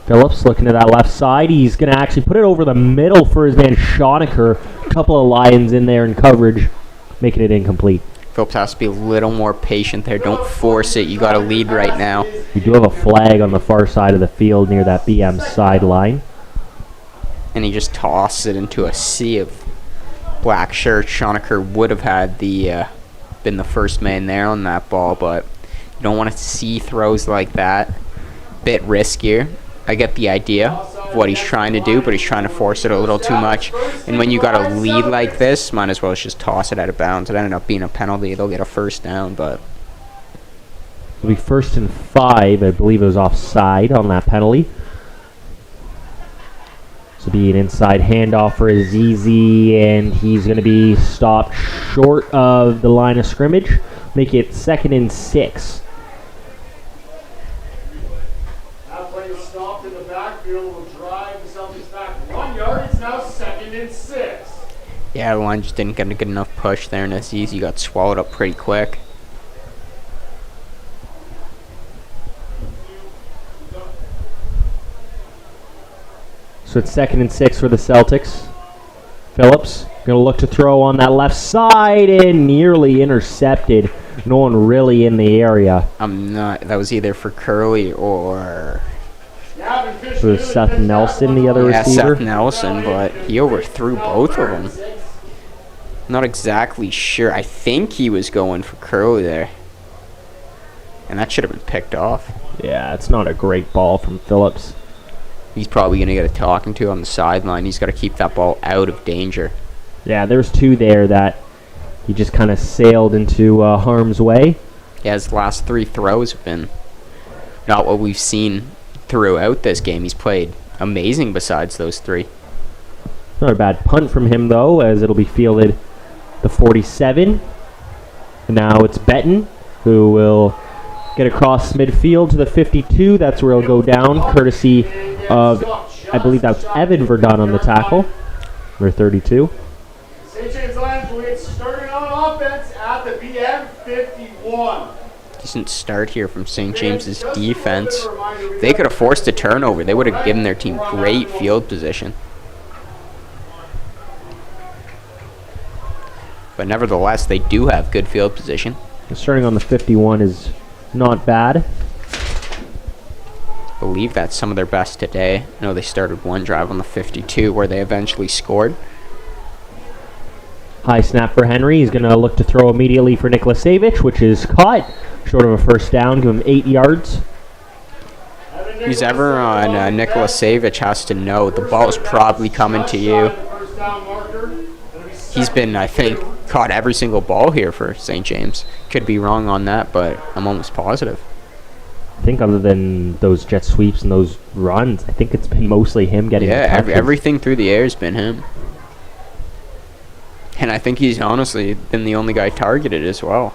Phillips looking to that left side. He's going to actually put it over the middle for his man Schoenecker. A couple of Lions in there in coverage, making it incomplete. Phillips has to be a little more patient there. Don't force it. You got a lead right now. We do have a flag on the far side of the field near that BM sideline. And he just tosses it into a sea of black shirts. Schoenecker would have had been the first man there on that ball, but you don't want to see throws like that. Bit riskier. I get the idea of what he's trying to do, but he's trying to force it a little too much. And when you got a lead like this, might as well just toss it out of bounds. It ended up being a penalty. They'll get a 1st down, but It'll be 1st and 5. I believe it was offside on that penalty. This will be an inside handoff for Azizi, and he's going to be stopped short of the line of scrimmage. Make it 2nd and 6. Stopped in the backfield will drive the Celtics back 1 yard. It's now 2nd and 6. yeah, the line just didn't get a good enough push there, and Azizi got swallowed up pretty quick. So it's 2nd and 6 for the Celtics. Phillips going to look to throw on that left side and nearly intercepted. No one really in the area. That was either for Curly or... So it was Seth Nelson, the other receiver. Seth Nelson, but he overthrew both of them. Not exactly sure. I think he was going for Curly there. And that should have been picked off. Yeah, it's not a great ball from Phillips. He's probably going to get a talking to on the sideline. He's got to keep that ball out of danger. Yeah, there's 2 there that he just kind of sailed into harm's way. Yeah, his last 3 throws have been not what we've seen throughout this game. He's played amazing besides those 3. Not a bad punt from him, though, as it'll be fielded the 47. And now it's Benton, who will get across midfield to the 52. That's where he'll go down, courtesy of, I believe that's Evan Verdun on the tackle, number 32. St. James Lions will get started on offense at the BM 51. Decent start here from St. James's defense. If they could have forced a turnover, they would have given their team great field position. But nevertheless, they do have good field position. Starting on the 51 is not bad. I believe that's some of their best today. I know they started one drive on the 52 where they eventually scored. High snap for Henry. He's going to look to throw immediately for Niklasevich, which is caught. Short of a first down, give him 8 yards. Who's ever on Niklasevich has to know the ball is probably coming to you. He's been, I think, caught every single ball here for St. James. Could be wrong on that, but I'm almost positive. I think other than those jet sweeps and those runs, I think it's been mostly him getting the touches. Everything through the air has been him. And I think he's honestly been the only guy targeted as well.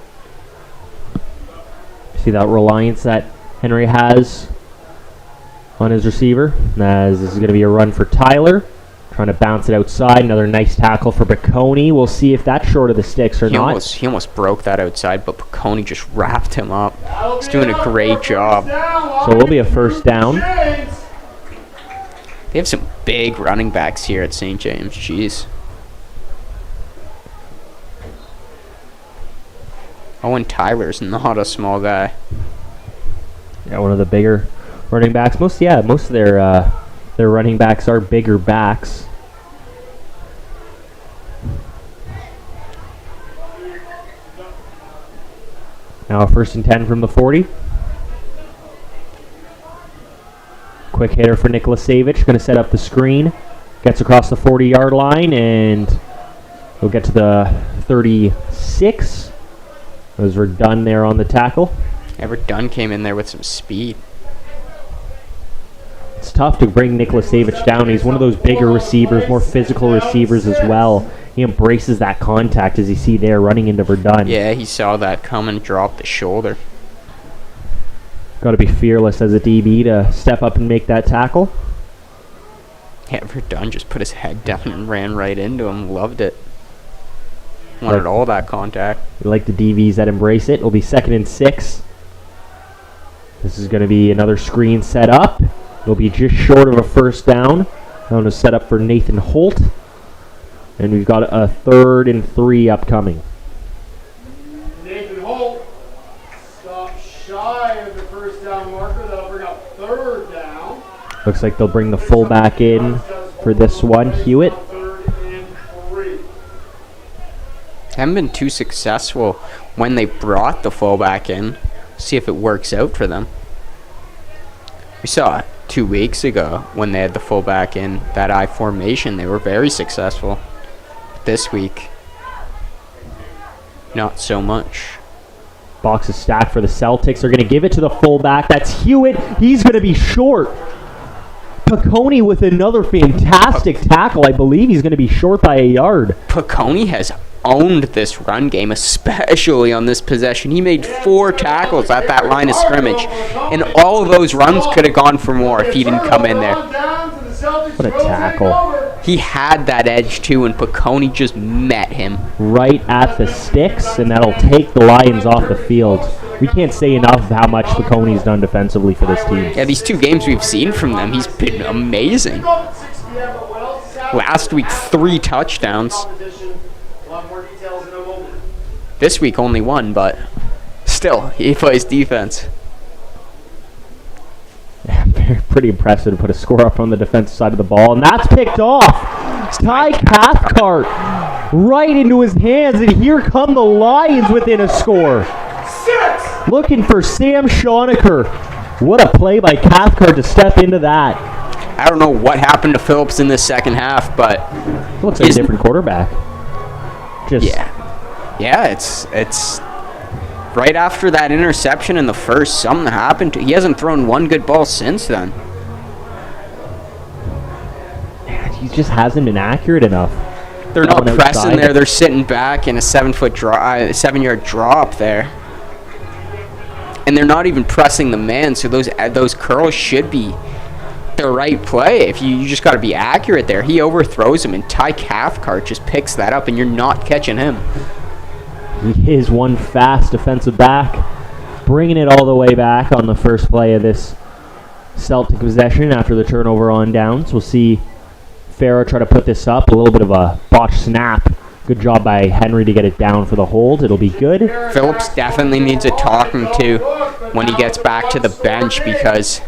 See that reliance that Henry has on his receiver? As this is going to be a run for Tyler. Trying to bounce it outside. Another nice tackle for Bocconi. We'll see if that's short of the sticks or not. He almost broke that outside, but Bocconi just wrapped him up. He's doing a great job. So it will be a first down. They have some big running backs here at St. James. Jeez. Owen Tyler's not a small guy. Yeah, one of the bigger running backs. Most of their running backs are bigger backs. Now a 1st and 10 from the 40. Quick hitter for Niklasevich. Going to set up the screen. Gets across the 40-yard line, and we'll get to the 36. Those were done there on the tackle. Verdun came in there with some speed. It's tough to bring Niklasevich down. He's one of those bigger receivers, more physical receivers as well. He embraces that contact, as you see there, running into Verdun. Yeah, he saw that come and dropped the shoulder. Got to be fearless as a DB to step up and make that tackle. Yeah, Verdun just put his head down and ran right into him. Loved it. Wanted all that contact. We like the DBs that embrace it. It'll be 2nd and 6. This is going to be another screen set up. It'll be just short of a first down. Going to set up for Nathan Holt. And we've got a 3rd and 3 upcoming. Nathan Holt stopped shy of the first down marker. That'll bring up 3rd down. Looks like they'll bring the fullback in for this one, Hewitt. 3rd and 3. Haven't been too successful when they brought the fullback in. See if it works out for them. We saw 2 weeks ago when they had the fullback in that I formation. They were very successful. This week, not so much. Box is stacked for the Celtics. They're going to give it to the fullback. That's Hewitt. He's going to be short. Bocconi with another fantastic tackle. I believe he's going to be short by a yard. Bocconi has owned this run game, especially on this possession. He made 4 tackles at that line of scrimmage, and all of those runs could have gone for more if he didn't come in there. What a tackle. He had that edge too, and Bocconi just met him. Right at the sticks, and that'll take the Lions off the field. We can't say enough of how much Bocconi's done defensively for this team. Yeah, these 2 games we've seen from them, he's been amazing. Last week, 3 touchdowns. Competition. We'll have more details in a moment. This week, only 1, but still, he plays defense. Yeah, pretty impressive to put a score up on the defensive side of the ball, and that's picked off. Ty Cathcart right into his hands, and here come the Lions within a score. 6. Looking for Sam Schoenecker. What a play by Cathcart to step into that. I don't know what happened to Phillips in the second half, but Looks like a different quarterback. yeah, it's right after that interception in the first, something happened to. He hasn't thrown one good ball since then. He just hasn't been accurate enough. They're not pressing there. They're sitting back in a 7-yard drop there. And they're not even pressing the man, so those curls should be the right play. If you just got to be accurate there. He overthrows him, and Ty Cathcart just picks that up, and you're not catching him. He is one fast defensive back, bringing it all the way back on the first play of this Celtic possession after the turnover on downs. We'll see Farah try to put this up. A little bit of a botched snap. Good job by Henry to get it down for the hold. It'll be good. Phillips definitely needs a talking to when he gets back to the bench, because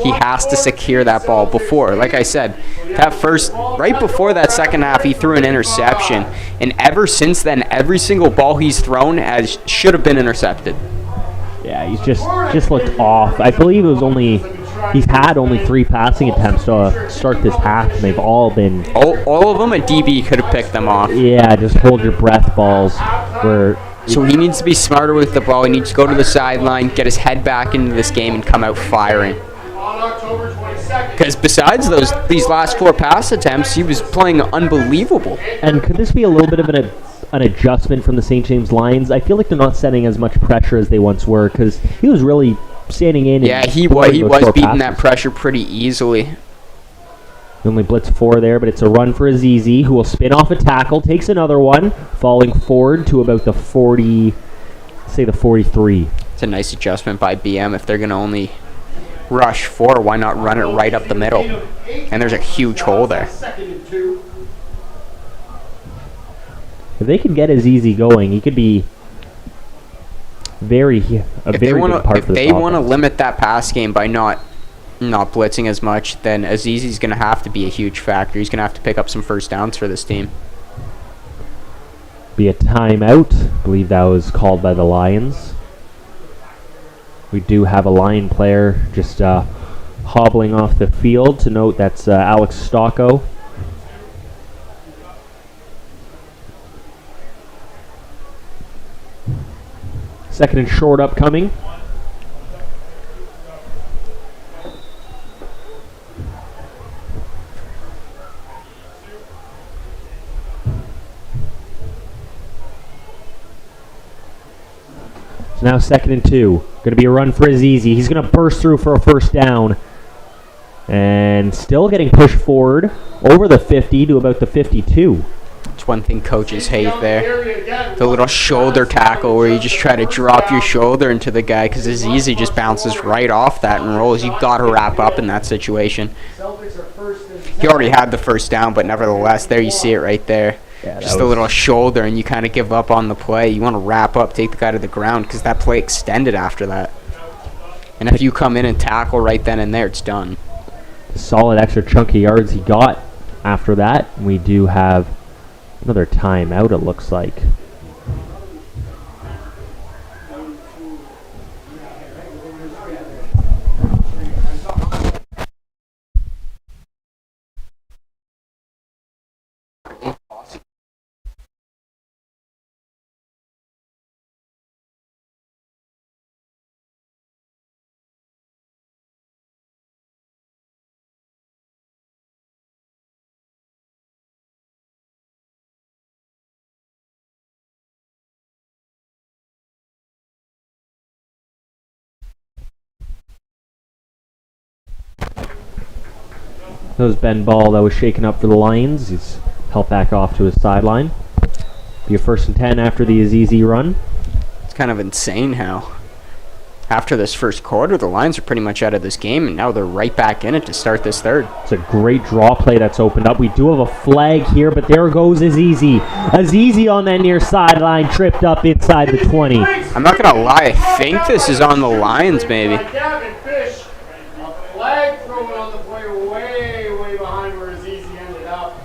he has to secure that ball before. Like I said, right before that second half, he threw an interception. And ever since then, every single ball he's thrown should have been intercepted. Yeah, he's just looked off. I believe he's had only 3 passing attempts to start this half, and they've all been... All of them, a DB could have picked them off. Yeah, just hold your breath balls. So he needs to be smarter with the ball. He needs to go to the sideline, get his head back into this game, and come out firing. Because besides these last 4 pass attempts, he was playing unbelievable. And could this be a little bit of an adjustment from the St. James Lions? I feel like they're not setting as much pressure as they once were, because he was really standing in. Yeah, he was beating that pressure pretty easily. He only blitzed 4 there, but it's a run for Azizi, who will spin off a tackle, takes another one, falling forward to about the 40, say the 43. It's a nice adjustment by BM. If they're going to only rush 4, why not run it right up the middle? And there's a huge hole there. If they could get Azizi going, he could be a very good part for this offense. If they want to limit that pass game by not blitzing as much, then Azizi's going to have to be a huge factor. He's going to have to pick up some first downs for this team. Be a timeout. I believe that was called by the Lions. We do have a Lion player just hobbling off the field. To note, that's Alex Stocco. Second and short upcoming. So now 2nd and 2. Going to be a run for Azizi. He's going to burst through for a first down. And still getting pushed forward over the 50 to about the 52. It's one thing coaches hate there. The little shoulder tackle where you just try to drop your shoulder into the guy, because Azizi just bounces right off that and rolls. You've got to wrap up in that situation. He already had the first down, but nevertheless, there you see it right there. Yeah, just a little shoulder, and you kind of give up on the play. You want to wrap up, take the guy to the ground, because that play extended after that. And if you come in and tackle right then and there, it's done. Solid extra chunk of yards he got after that. We do have another timeout, it looks like. That was Ben Ball that was shaken up for the Lions. He's helped back off to his sideline. Be a 1st and 10 after the Azizi run. It's kind of insane how After this first quarter, the Lions are pretty much out of this game, and now they're right back in it to start this third. It's a great draw play that's opened up. We do have a flag here, but there goes Azizi. Azizi on that near sideline, tripped up inside the 20. I'm not going to lie, I think this is on the Lions, maybe. Gavin Fish, a flag thrown on the play way behind where Azizi ended up.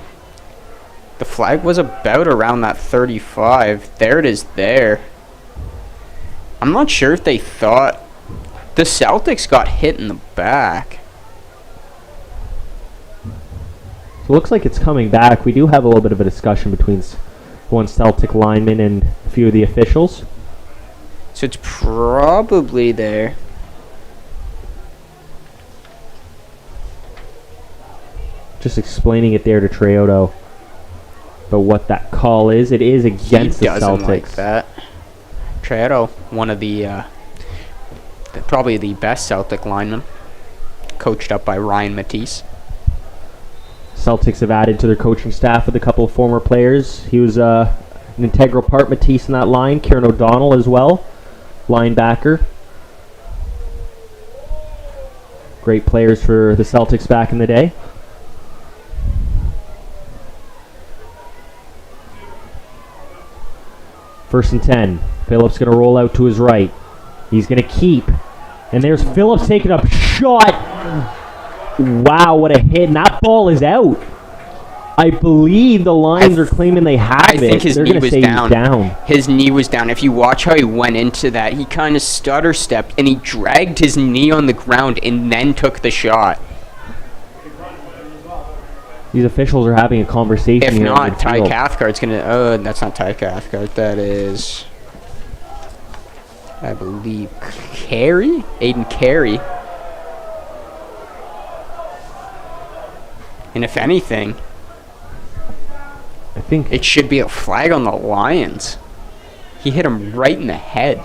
The flag was about around that 35. There it is there. I'm not sure if they thought the Celtics got hit in the back. So it looks like it's coming back. We do have a little bit of a discussion between one Celtic lineman and a few of the officials. So it's probably there. Just explaining it there to Treoto. But what that call is, it is against the Celtics. He doesn't like that. Treoto, one of the probably the best Celtic lineman, coached up by Ryan Matisse. Celtics have added to their coaching staff with a couple of former players. He was an integral part, Matisse, in that line. Kieran O'Donnell as well, linebacker. Great players for the Celtics back in the day. First and 10. Phillips going to roll out to his right. He's going to keep. And there's Phillips taking a shot. Wow, what a hit. And that ball is out. I believe the Lions are claiming they have it. I think his They're knee gonna was say down. He's down. His knee was down. If you watch how he went into that, he kind of stutter stepped and he dragged his knee on the ground and then took the shot. These officials are having a conversation If here. not, Ty Cathcart's going to... Oh, that's not Ty Cathcart. That is... I believe Carey? Aiden Carey. And if anything, I think it should be a flag on the Lions. He hit him right in the head.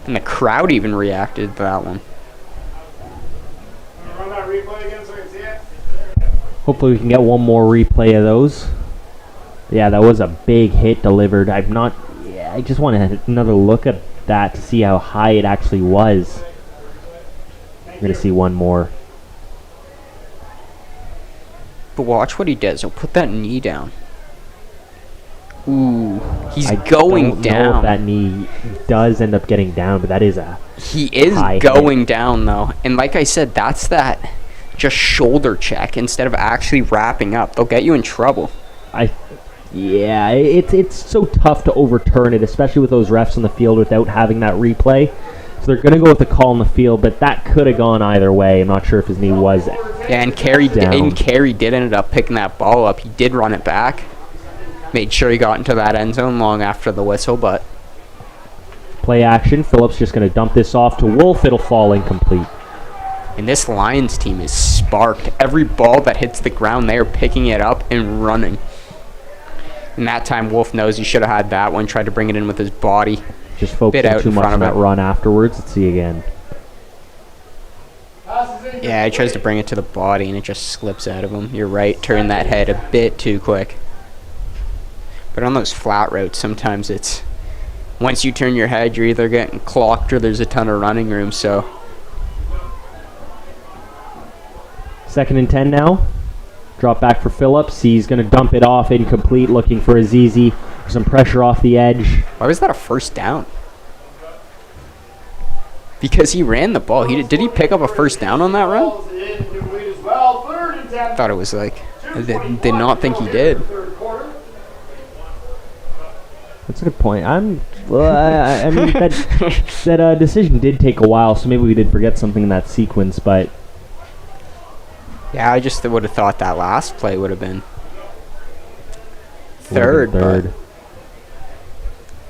And the crowd even reacted to that one. Run that replay again so I can see it. hopefully we can get one more replay of those. Yeah, that was a big hit delivered. I just want another look at that to see how high it actually was. I'm going to see one more. But watch what he does. He'll put that knee down. Ooh, he's I going don't know down. if that knee does end up getting down, but that is a He is high going down, though. And like I said, that's that just shoulder check instead of actually wrapping up. They'll get you in trouble. Yeah, it's so tough to overturn it, especially with those refs on the field without having that replay. So they're going to go with the call on the field, but that could have gone either way. I'm not sure if his knee was Yeah, and Carey did end up picking that ball up. He did run it back. Made sure he got into that end zone long after the whistle, but... Play action. Phillips just going to dump this off to Wolf. It'll fall incomplete. And this Lions team is sparked. Every ball that hits the ground, they are picking it up and running. And that time, Wolf knows he should have had that one. Tried to bring it in with his body. Just focusing too much on that run afterwards. Let's see again. Yeah, he tries to bring it to the body, and it just slips out of him. You're right. Turn that head a bit too quick. But on those flat routes, sometimes it's... Once you turn your head, you're either getting clocked or there's a ton of running room, so... 2nd and 10 now. Drop back for Phillips. He's going to dump it off incomplete, looking for Azizi. Some pressure off the edge. Why was that a first down? Because he ran the ball. Did he pick up a first down on that run? I thought it was like... Did not think he did. That's a good point. I mean, that decision did take a while, so maybe we did forget something in that sequence, but... Yeah, I just would have thought that last play would have been third. But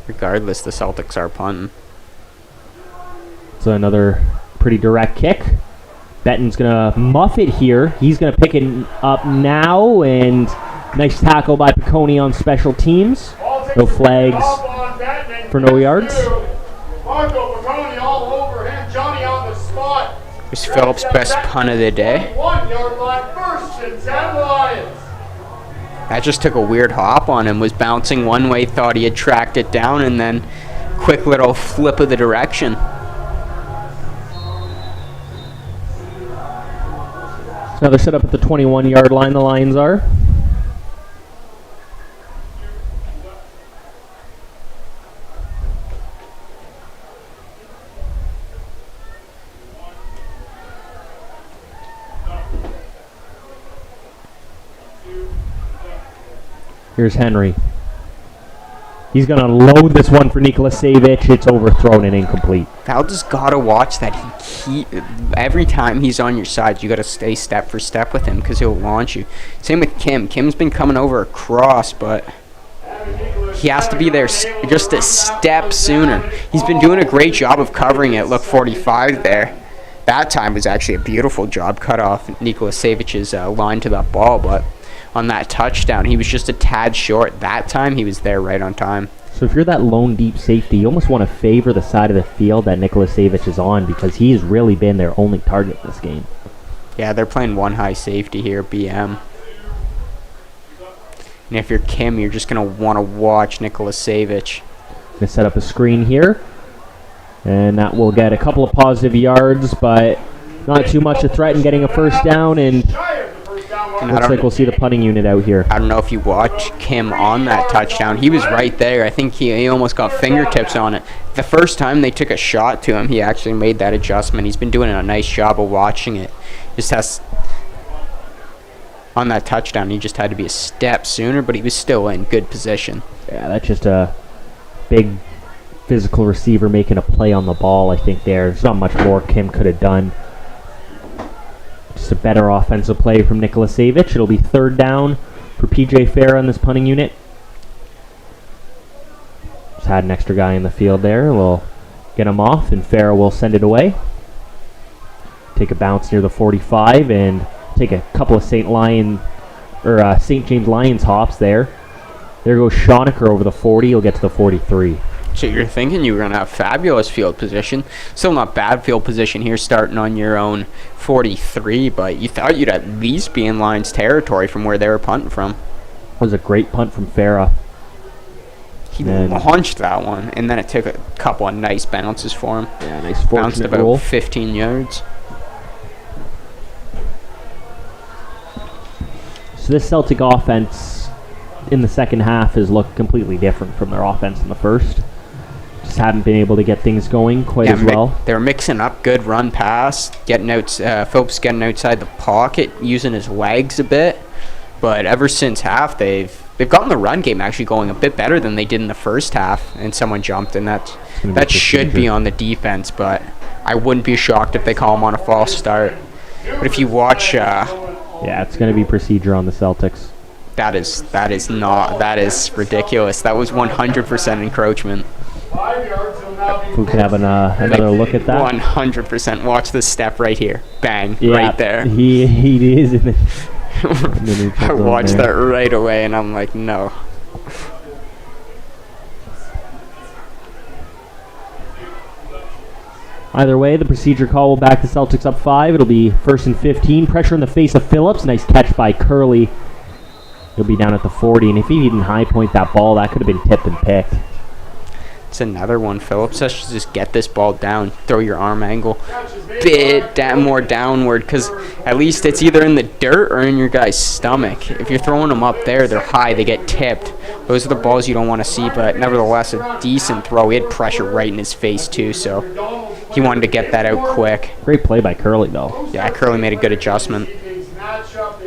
regardless, the Celtics are punting. So another pretty direct kick. Benton's going to muff it here. He's going to pick it up now, and nice tackle by Piccone on special teams. No flags for no yards. Marco Piccone all over him. Johnny on the spot. It's Phillips' best punt of the day. 1 yard line, 1st and 10 Lions. That just took a weird hop on him. Was bouncing one way, thought he had tracked it down, and then quick little flip of the direction. So now they're set up at the 21-yard line, the Lions are. Here's Henry. He's going to load this one for Nikola Savic. It's overthrown and incomplete. Val just got to watch that. Every time he's on your side, you got to stay step for step with him because he'll launch you. Same with Kim. Kim's been coming over across, but he has to be there just a step sooner. He's been doing a great job of covering it. Look, 45 there. That time was actually a beautiful job. Cut off Nikola Savic's line to that ball, but on that touchdown, he was just a tad short. That time, he was there right on time. So if you're that lone deep safety, you almost want to favor the side of the field that Nikola Savic is on because he's really been their only target this game. Yeah, they're playing one high safety here, BM. And if you're Kim, you're just going to want to watch Nikola Savic. Going to set up a screen here. And that will get a couple of positive yards, but not too much a threat in getting a first down. And looks like we'll see the punting unit out here. I don't know if you watch Kim on that touchdown. He was right there. I think he almost got fingertips on it. The first time they took a shot to him, he actually made that adjustment. He's been doing a nice job of watching it. Just has on that touchdown, he just had to be a step sooner, but he was still in good position. Yeah, that's just a big physical receiver making a play on the ball. I think there's not much more Kim could have done. Just a better offensive play from Nikola Savic. It'll be third down for PJ Farah on this punting unit. Just had an extra guy in the field there. We'll get him off, and Farah will send it away. Take a bounce near the 45 and take a couple of St. James Lions hops there. There goes Schoenecker over the 40. He'll get to the 43. So you're thinking you were going to have fabulous field position. Still not bad field position here starting on your own 43, but you thought you'd at least be in Lions territory from where they were punting from. That was a great punt from Farah. He launched that one, and then it took a couple of nice bounces for him. Yeah, nice bounced about roll. 15 yards. So this Celtic offense in the second half has looked completely different from their offense in the first. Just haven't been able to get things going quite as well. They were mixing up good run pass, getting out. Phillips getting outside the pocket, using his legs a bit. But ever since half, they've gotten the run game actually going a bit better than they did in the first half. And someone jumped, and that should be on the defense. But I wouldn't be shocked if they call him on a false start. But if you watch, yeah, it's going to be procedure on the Celtics. That is ridiculous. That was 100% encroachment. We can have another look at that. 100%. Watch this step right here. Bang. Yeah, right there. He is in the I watched that right away, and I'm like, no. Either way, the procedure call will back the Celtics up 5. It'll be 1st and 15. Pressure in the face of Phillips. Nice catch by Curley. He'll be down at the 40, and if he didn't high point that ball, that could have been tipped and picked. It's another one. Phillips has to just get this ball down, throw your arm angle bit more downward, because at least it's either in the dirt or in your guy's stomach. If you're throwing them up there, they're high, they get tipped. Those are the balls you don't want to see, but nevertheless, a decent throw. He had pressure right in his face, too, so he wanted to get that out quick. Great play by Curley, though. Yeah, Curley made a good adjustment.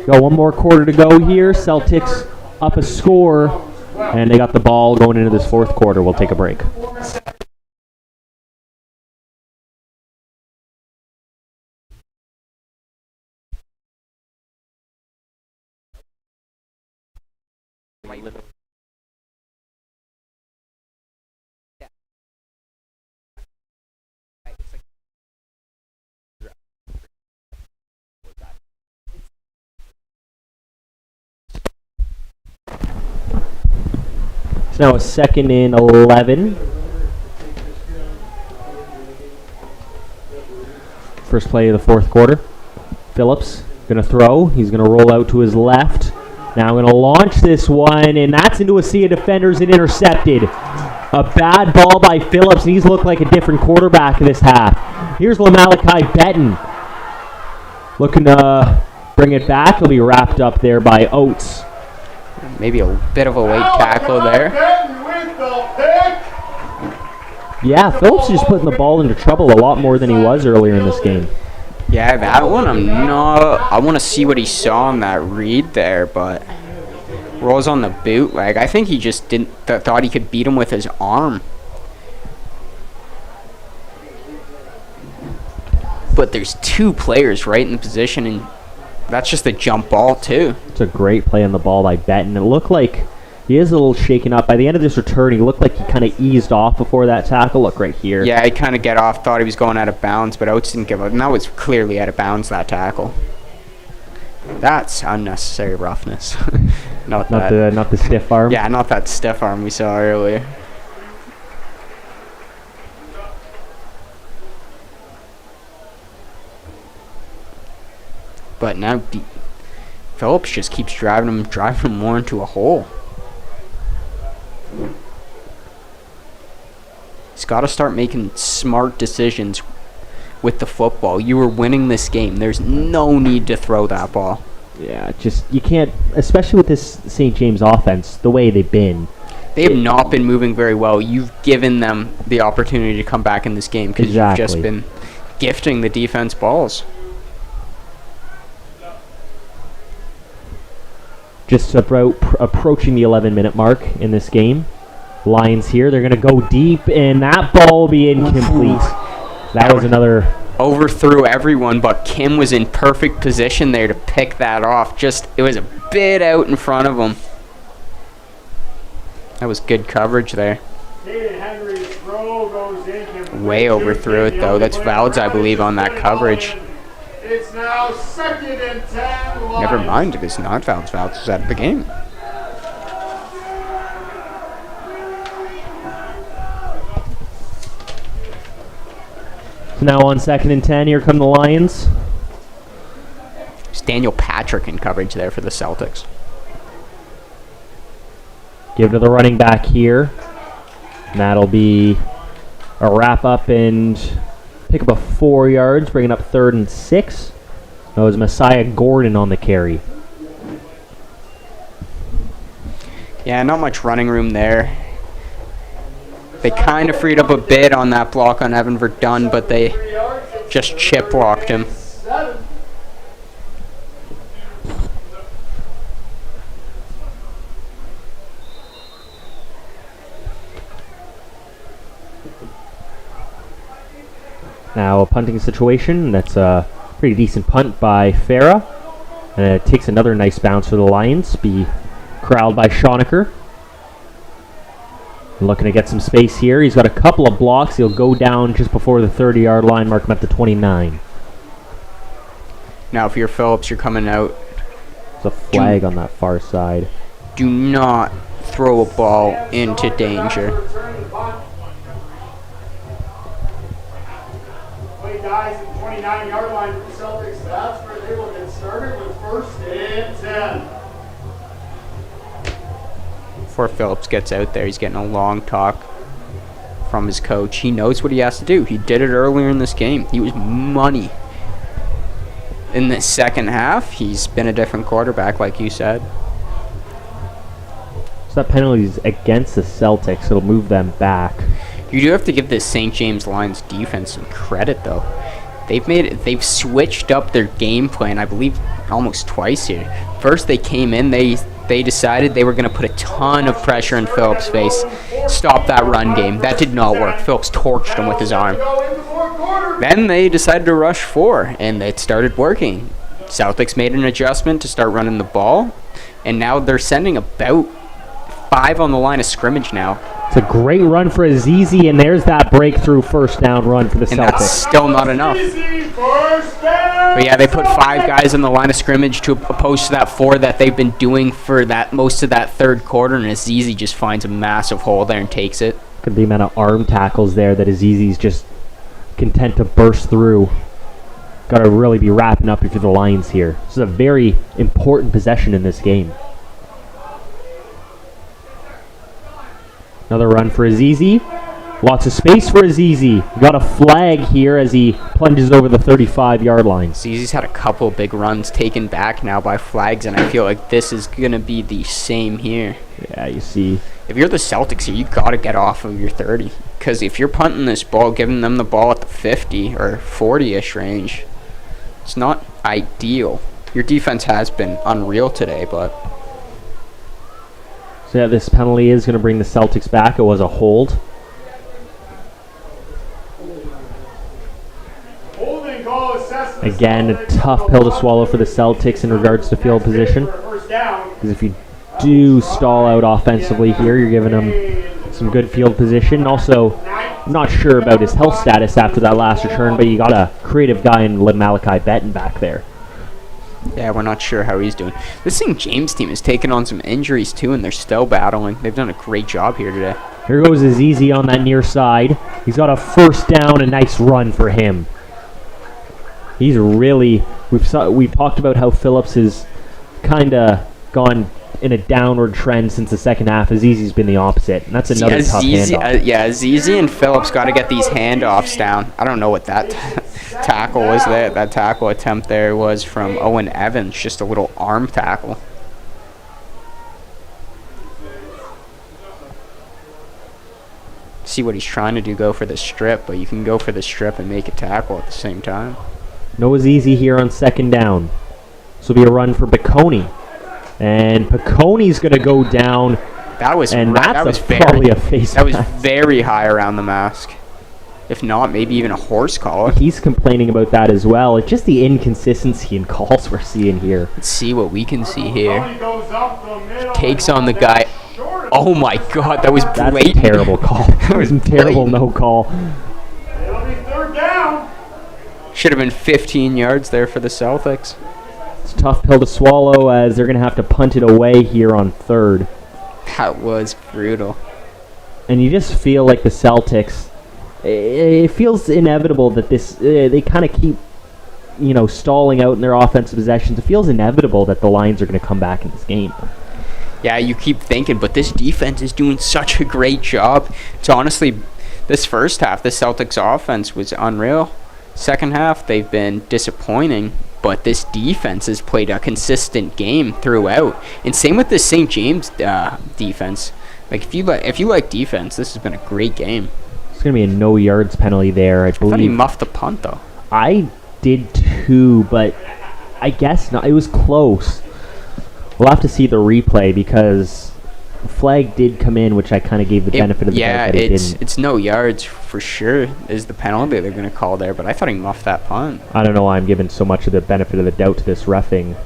Got one more quarter to go here. Celtics up a score, and they got the ball going into this fourth quarter. We'll take a break. It's now a 2nd and 11. First play of the fourth quarter. Phillips going to throw. He's going to roll out to his left. Now I'm going to launch this one, and that's into a sea of defenders and intercepted. A bad ball by Phillips, and he's looked like a different quarterback this half. Here's Malachi Betton. Looking to bring it back. He'll be wrapped up there by Oates. Maybe a bit of a late tackle there. Yeah, Phillips is just putting the ball into trouble a lot more than he was earlier in this game. Yeah, that one I want to see what he saw on that read there, but rolls on the bootleg. I think he just thought he could beat him with his arm. But there's two players right in the position, and that's just a jump ball too. It's a great play on the ball by Betton. It looked like he is a little shaken up. By the end of this return, he looked like he kind of eased off before that tackle. Look right here. Yeah, he kind of get off, thought he was going out of bounds, but Oates didn't give up. And that was clearly out of bounds, that tackle. That's unnecessary roughness. not the stiff arm. Yeah, not that stiff arm we saw earlier. But now Phillips just keeps driving him more into a hole. He's got to start making smart decisions with the football. You were winning this game. There's no need to throw that ball. Yeah, just you can't, especially with this St. James offense, the way they've been. They have not been moving very well. You've given them the opportunity to come back in this game because you've just been gifting the defense balls. Just about approaching the 11-minute mark in this game. Lions here, they're going to go deep, and that ball will be incomplete. That was another... Overthrew everyone, but Kim was in perfect position there to pick that off. It was a bit out in front of him. That was good coverage there. Way overthrew it, though. That's fouls, I believe, on that coverage. It's now 2nd and 10. Never mind, if it's not fouls, fouls is out of the game. So now on 2nd and 10, here come the Lions. It's Daniel Patrick in coverage there for the Celtics. Give to the running back here. And that'll be a wrap up and pick up a 4 yards, bringing up 3rd and 6. That was Messiah Gordon on the carry. Yeah, not much running room there. They kind of freed up a bit on that block on Evan Verdun, but they just chip blocked him. Now a punting situation. That's a pretty decent punt by Farah. And it takes another nice bounce for the Lions. Be corralled by Schoenecker. Looking to get some space here. He's got a couple of blocks. He'll go down just before the 30-yard line, mark him at the 29. Now if you're Phillips, you're coming out. There's a flag on that far side. Do not throw a ball into danger. Play dies at the 29-yard line for the Celtics. That's where they will get started with 1st and 10. Before Phillips gets out there, he's getting a long talk from his coach. He knows what he has to do. He did it earlier in this game. He was money. In the second half, he's been a different quarterback, like you said. So that penalty is against the Celtics. It'll move them back. You do have to give this St. James Lions defense some credit, though. They've switched up their game plan, I believe, almost twice here. First, they came in, they decided they were going to put a ton of pressure in Phillips' face, stop that run game. That did not work. Phillips torched him with his arm. Then they decided to rush 4, and it started working. Celtics made an adjustment to start running the ball, and now they're sending about 5 on the line of scrimmage now. It's a great run for Azizi, and there's that breakthrough 1st down run for the And Celtics. that's still not enough. But yeah, they put 5 guys on the line of scrimmage to opposed to that 4 that they've been doing for that most of that 3rd quarter, and Azizi just finds a massive hole there and takes it. Look at the amount of arm tackles there that Azizi's just content to burst through. Got to really be wrapping up if you're the Lions here. This is a very important possession in this game. Another run for Azizi. Lots of space for Azizi. Got a flag here as he plunges over the 35-yard line. Azizi's had a couple big runs taken back now by flags, and I feel like this is going to be the same here. Yeah, you see. If you're the Celtics here, you got to get off of your 30. Because if you're punting this ball, giving them the ball at the 50 or 40-ish range, it's not ideal. Your defense has been unreal today, but... So yeah, this penalty is going to bring the Celtics back. It was a hold. Again, a tough pill to swallow for the Celtics in regards to field position. Because if you do stall out offensively here, you're giving them some good field position. Also, I'm not sure about his health status after that last return, but you got a creative guy in Malachi Benton back there. Yeah, we're not sure how he's doing. This St.James team has taken on some injuries too, and they're still battling. They've done a great job here today. Here goes Azizi on that near side. He's got a first down, a nice run for him. He's really, we've talked about how Phillips has kind of gone in a downward trend since the second half. Azizi's been the opposite, and that's another tough handoff. Yeah, Azizi and Phillips got to get these handoffs down. I don't know what that tackle was. That tackle attempt there was from Owen Evans, just a little arm tackle. See what he's trying to do, go for the strip, but you can go for the strip and make a tackle at the same time. No Azizi here on second down. This will be a run for Piccone. And Piccone's going to go down. That was probably a face That was very high around the mask. If not, maybe even a horse collar. He's complaining about that as well. It's just the inconsistency in calls we're seeing here. Let's see what we can see here. Takes on the guy. Oh my God, that was blatant. That's a terrible call. That was a terrible no call. It'll be third down. Should have been 15 yards there for the Celtics. It's a tough pill to swallow as they're going to have to punt it away here on third. That was brutal. And you just feel like the Celtics, it feels inevitable that they kind of keep, stalling out in their offensive possessions. It feels inevitable that the Lions are going to come back in this game. Yeah, you keep thinking, but this defense is doing such a great job. It's honestly, this first half, the Celtics offense was unreal. Second half, they've been disappointing, but this defense has played a consistent game throughout. And same with the St. James defense. Like if you like defense, this has been a great game. It's going to be a no yards penalty there, I believe. I thought he muffed the punt though. I did too, but I guess not. It was close. We'll have to see the replay because flag did come in, which I kind of gave the benefit of the doubt that it didn't. It's no yards for sure is the penalty they're going to call there, but I thought he muffed that punt. I don't know why I'm giving so much of the benefit of the doubt to this reffing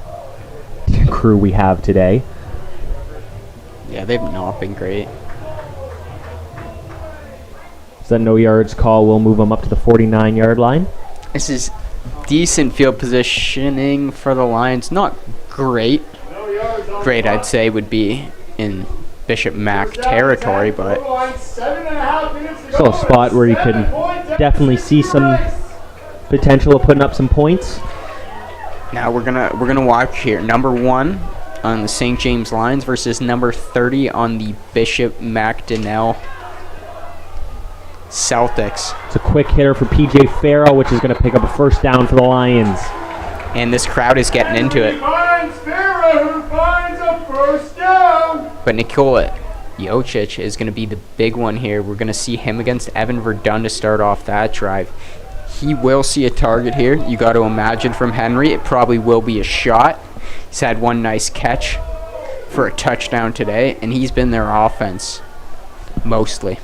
crew we have today. Yeah, they've not been great. So that no yards call will move them up to the 49-yard line. This is decent field positioning for the Lions. Not great. Great, I'd say, would be in Bishop MAC territory, but still a spot where you can definitely see some potential of putting up some points. Now we're gonna watch here. Number 1 on the St. James Lions versus number 30 on the Bishop MAC Celtics. It's a quick hitter for PJ Farrell, which is going to pick up a first down for the Lions. And this crowd is getting into it. Who finds a first down. But Nikola Jokic is going to be the big one here. We're going to see him against Evan Verdun to start off that drive. He will see a target here. You got to imagine from Henry, it probably will be a shot. He's had one nice catch for a touchdown today, and he's been their offense mostly.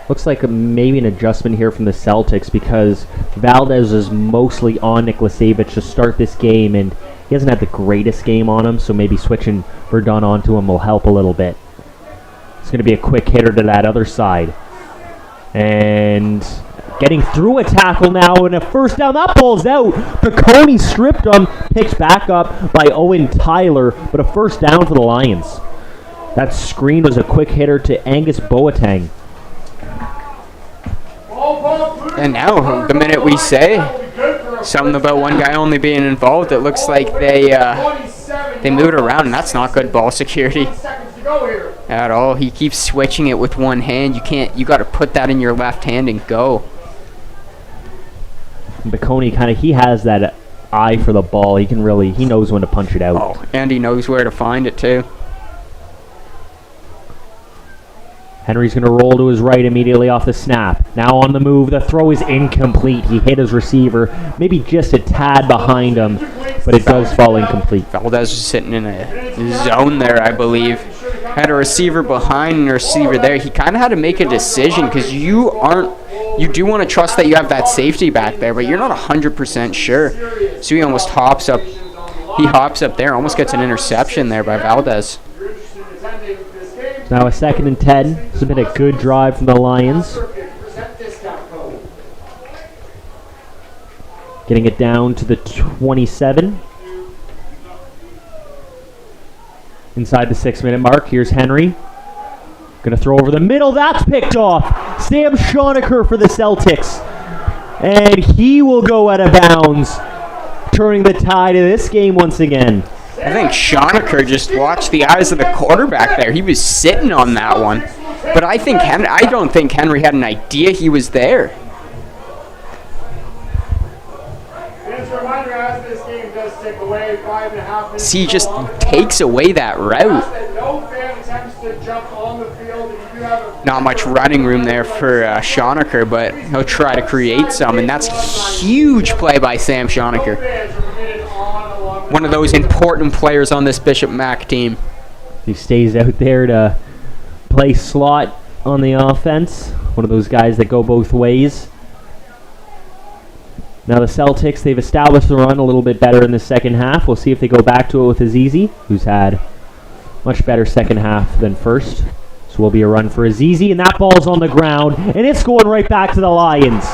Looks like maybe an adjustment here from the Celtics because Valdez is mostly on Niklasevich to start this game, and he hasn't had the greatest game on him, so maybe switching Verdun onto him will help a little bit. It's going to be a quick hitter to that other side. And getting through a tackle now and a first down. That ball's out. Piccone stripped him, picked back up by Owen Tyler, but a first down for the Lions. That screen was a quick hitter to Angus Boateng. And now, the minute we say something about one guy only being involved, it looks like they moved around, and that's not good ball security. go here. At all. He keeps switching it with one hand. You got to put that in your left hand and go. Baconi he has that eye for the ball. He knows when to punch it out. Oh, and he knows where to find it too. Henry's going to roll to his right immediately off the snap. Now on the move, the throw is incomplete. He hit his receiver, maybe just a tad behind him, but it does fall incomplete. Valdez was sitting in a zone there, I believe. Had a receiver behind and a receiver there. He kind of had to make a decision because you do want to trust that you have that safety back there, but you're not 100% sure. So he almost hops up. He hops up there, almost gets an interception there by Valdez. Now a 2nd and 10. This has been a good drive from the Lions. Getting it down to the 27. Inside the 6-minute mark. Here's Henry. Going to throw over the middle. That's picked off. Sam Schoenecker for the Celtics. And he will go out of bounds, turning the tide of this game once again. I think Schoenecker just watched the eyes of the quarterback there. He was sitting on that one. But I don't think Henry had an idea he was there. See, he just takes away that route. Not much running room there for Schoenecker, but he'll try to create some, and that's a huge play by Sam Schoenecker. One of those important players on this Bishop MAC team. He stays out there to play slot on the offense. One of those guys that go both ways. Now the Celtics, they've established the run a little bit better in the second half. We'll see if they go back to it with Azizi, who's had much better second half than first. So will be a run for Azizi, and that ball's on the ground, and it's going right back to the Lions.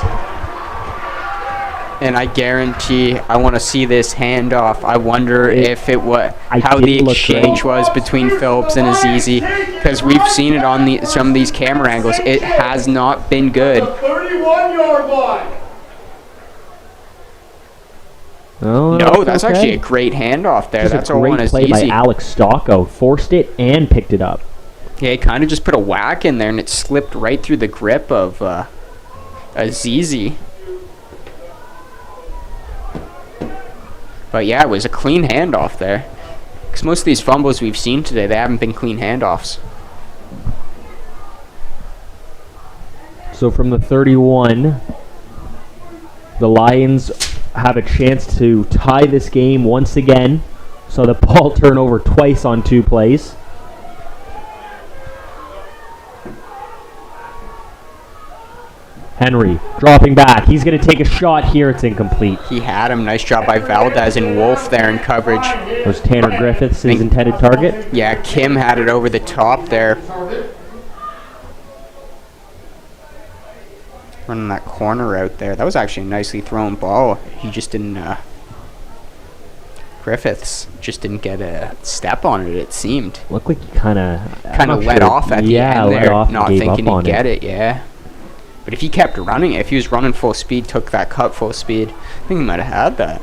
And I guarantee I want to see this handoff. I wonder if it was how the exchange was between Phillips and Azizi, because we've seen it on some of these camera angles. It has not been good. 31-yard line. Oh, no, that's actually a great handoff there. That's all on Azizi. Great play by Alex Stocko. Forced it and picked it up. Yeah, he kind of just put a whack in there, and it slipped right through the grip of Azizi. But yeah, it was a clean handoff there. Because most of these fumbles we've seen today, they haven't been clean handoffs. So from the 31, the Lions have a chance to tie this game once again. So the ball turnover twice on 2 plays. Henry dropping back. He's going to take a shot here. It's incomplete. He had him. Nice job by Valdez and Wolf there in coverage. Was Tanner Griffiths his intended target? Yeah, Kim had it over the top there. Running that corner out there. That was actually a nicely thrown ball. He just didn't... Griffiths just didn't get a step on it seemed. Looked like he kind of let off at the end there. Not thinking he'd get it, yeah. But if he kept running it, if he was running full speed, took that cut full speed, I think he might have had that.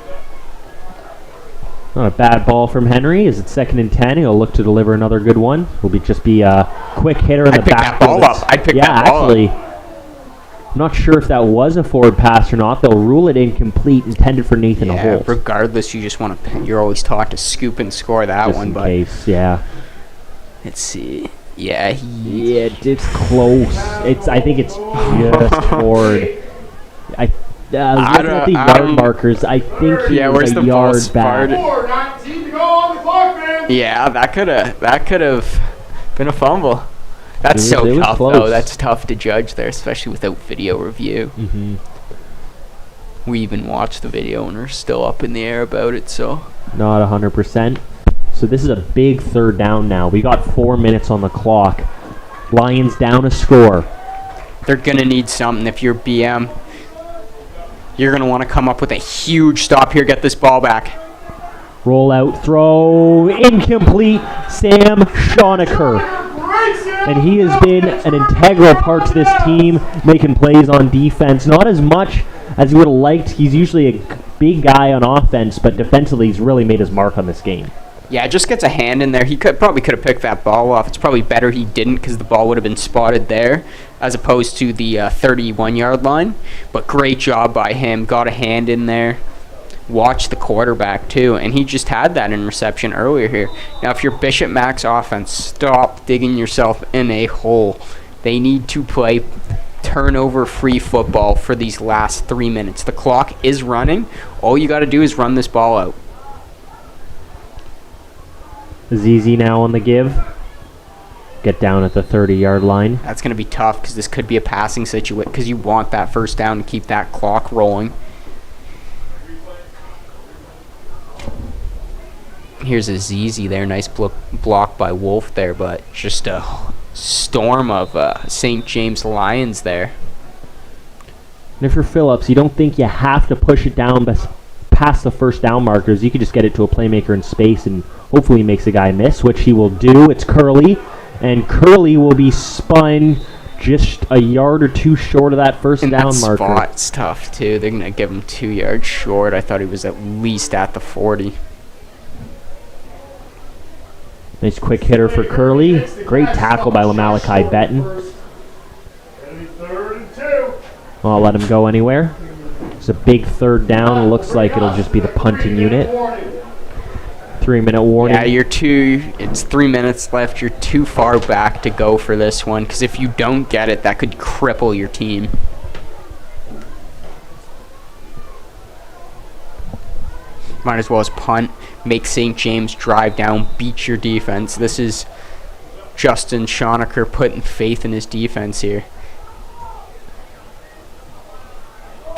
Not a bad ball from Henry. Is it 2nd and 10? He'll look to deliver another good one. Will just be a quick hitter in the back. I'd pick that ball actually, up. I'm not sure if that was a forward pass or not. They'll rule it incomplete, intended for Nathan Holt. Regardless, you just want to. You're always taught to scoop and score that just one, in but case, yeah. Let's see. Yeah, it's close. I think it's just forward. I was looking at the yard markers. I think he was a yard back. 4:19 to go on the clock, man. Yeah, that could have been a fumble. That's so tough, though. That's tough to judge there, especially without video review. Mm-hmm. We even watched the video and are still up in the air about it, so. Not 100%. So this is a big 3rd down now. We got 4 minutes on the clock. Lions down a score. They're going to need something. If you're BM, you're going to want to come up with a huge stop here. Get this ball back. Roll out, throw, incomplete. Sam Schoenecker. And he has been an integral part to this team, making plays on defense. Not as much as he would have liked. He's usually a big guy on offense, but defensively he's really made his mark on this game. Yeah, just gets a hand in there. He probably could have picked that ball off. It's probably better he didn't because the ball would have been spotted there as opposed to the 31-yard line. But great job by him. Got a hand in there. Watched the quarterback, too. And he just had that interception earlier here. Now, if you're Bishop Mac's offense, stop digging yourself in a hole. They need to play turnover-free football for these last 3 minutes. The clock is running. All you got to do is run this ball out. ZZ now on the give. Get down at the 30-yard line. That's going to be tough because this could be a passing situation because you want that first down to keep that clock rolling. Here's a ZZ there. Nice block by Wolf there, but just a storm of St. James Lions there. And if you're Phillips, you don't think you have to push it down past the first down markers. You could just get it to a playmaker in space and hopefully makes a guy miss, which he will do. It's Curley, and Curley will be spun just a yard or two short of that first down marker. That spot's tough, too. They're going to give him 2 yards short. I thought he was at least at the 40. Nice quick hitter for Curley. Great tackle by Malachi Betton. I'll let him go anywhere. It's a big third down. It looks like it'll just be the punting unit. 3-minute warning. Yeah, it's 3 minutes left. You're too far back to go for this one because if you don't get it, that could cripple your team. Might as well as punt, make St. James drive down, beat your defense. This is Justin Schoenecker putting faith in his defense here.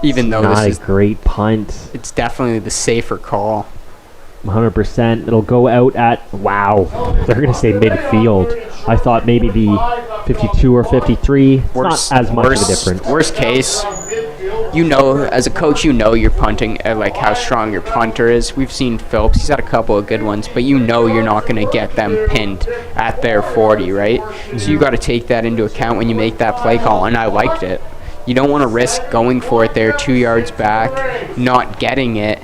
Even though not this is a great punt. It's definitely the safer call. 100%. It'll go out at, wow, they're going to say midfield. I thought maybe the 52 or 53. It's not as much of a difference. Worst case, you know, as a coach, you know you're punting, like how strong your punter is. We've seen Phillips. He's had a couple of good ones, but you know you're not going to get them pinned at their 40, right? So you got to take that into account when you make that play call, and I liked it. You don't want to risk going for it there 2 yards back, not getting it,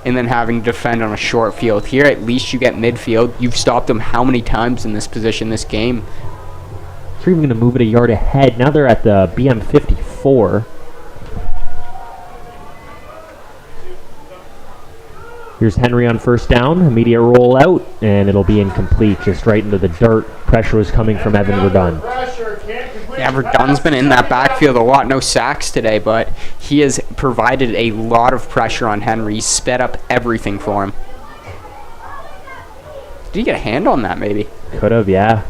and then having to defend on a short field. Here, at least you get midfield. You've stopped them how many times in this position this game? They're even going to move it a yard ahead. Now they're at the BM 54. Here's Henry on first down. Immediate roll out, and it'll be incomplete, just right into the dirt. Pressure was coming from Evan Verdun. Yeah, Verdun's been in that backfield a lot. No sacks today, but he has provided a lot of pressure on Henry. He's sped up everything for him. Did he get a hand on that, maybe? Could have, yeah.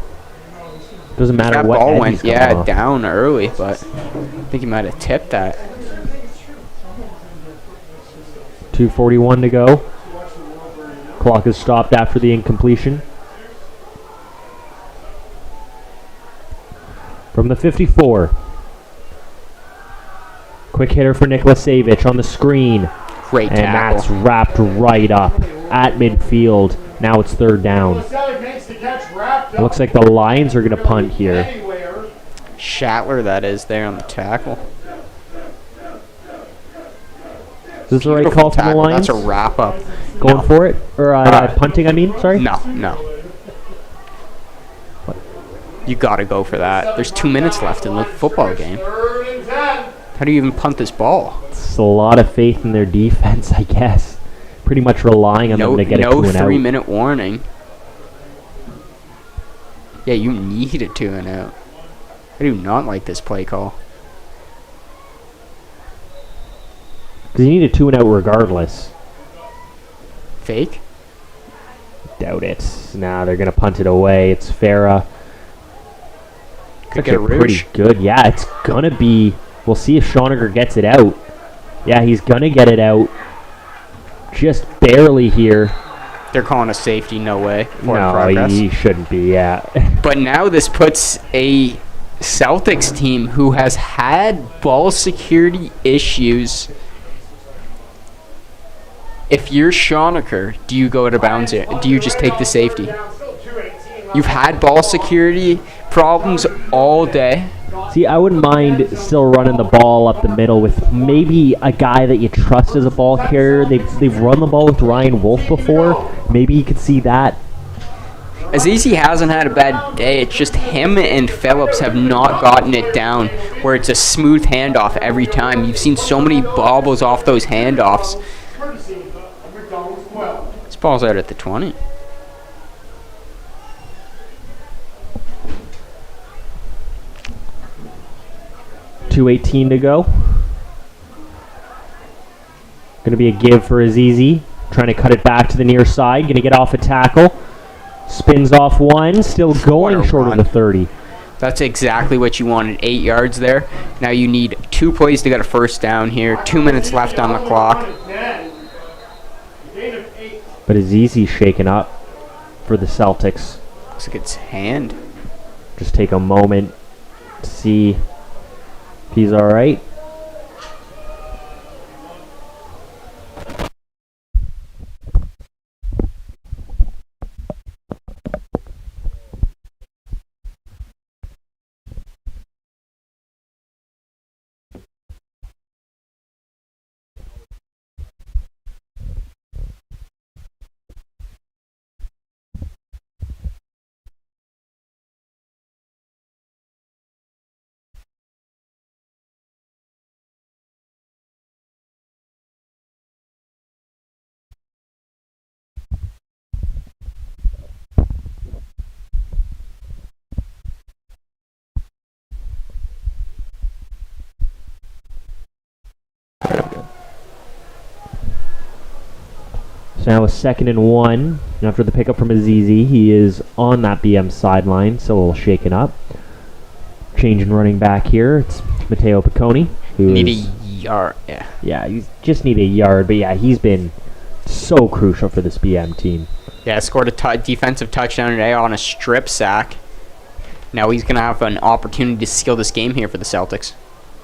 Doesn't matter that what ball went, off. down early, but I think he might have tipped that. 2:41 to go. Clock is stopped after the incompletion. From the 54. Quick hitter for Nicholas Savich on the screen. Great tackle. And that's wrapped right up at midfield. Now it's third down. It looks like the Lions are going to punt here. Shatler, that is, there on the tackle. Is this the right call from the Lions? That's a wrap-up. Going for it? Or punting, I mean? Sorry? No. You got to go for that. There's 2 minutes left in the football game. How do you even punt this ball? It's a lot of faith in their defense, I guess. Pretty much relying on them to get it 2 and out. No 3-minute warning. Yeah, you need a 2 and out. I do not like this play call. Because you need a 2 and out regardless. Fake? Doubt it. Nah, they're going to punt it away. It's Farah. Could get a pretty good. Yeah, it's going to be... We'll see if Schoenecker gets it out. Yeah, he's going to get it out. Just barely here. They're calling a safety, no way. No, he shouldn't be, yeah. But now this puts a Celtics team who has had ball security issues. If you're Schoenecker, do you go to bounds here? Do you just take the safety? You've had ball security problems all day. See, I wouldn't mind still running the ball up the middle with maybe a guy that you trust as a ball carrier. They've run the ball with Ryan Wolf before. Maybe you could see that. Azizi hasn't had a bad day. It's just him and Phillips have not gotten it down where it's a smooth handoff every time. You've seen so many bobbles off those handoffs. Courtesy of McDonald's Guelph. This ball's out at the 20. .218 to go. Going to be a give for Azizi. Trying to cut it back to the near side. Going to get off a tackle. Spins off one. Still going short of the 30. That's exactly what you wanted. 8 yards there. Now you need 2 plays to get a first down here. 2 minutes left on the clock. But Azizi's shaken up for the Celtics. Looks like it's hand. Just take a moment to see if he's all right. So now a 2nd and 1. And after the pickup from Azizi, he is on that BM sideline, still a little shaken up. Change in running back here. It's Matteo Picconi. Need a yard. Yeah, you just need a yard. But yeah, he's been so crucial for this BM team. Yeah, scored a defensive touchdown today on a strip sack. Now he's going to have an opportunity to seal this game here for the Celtics.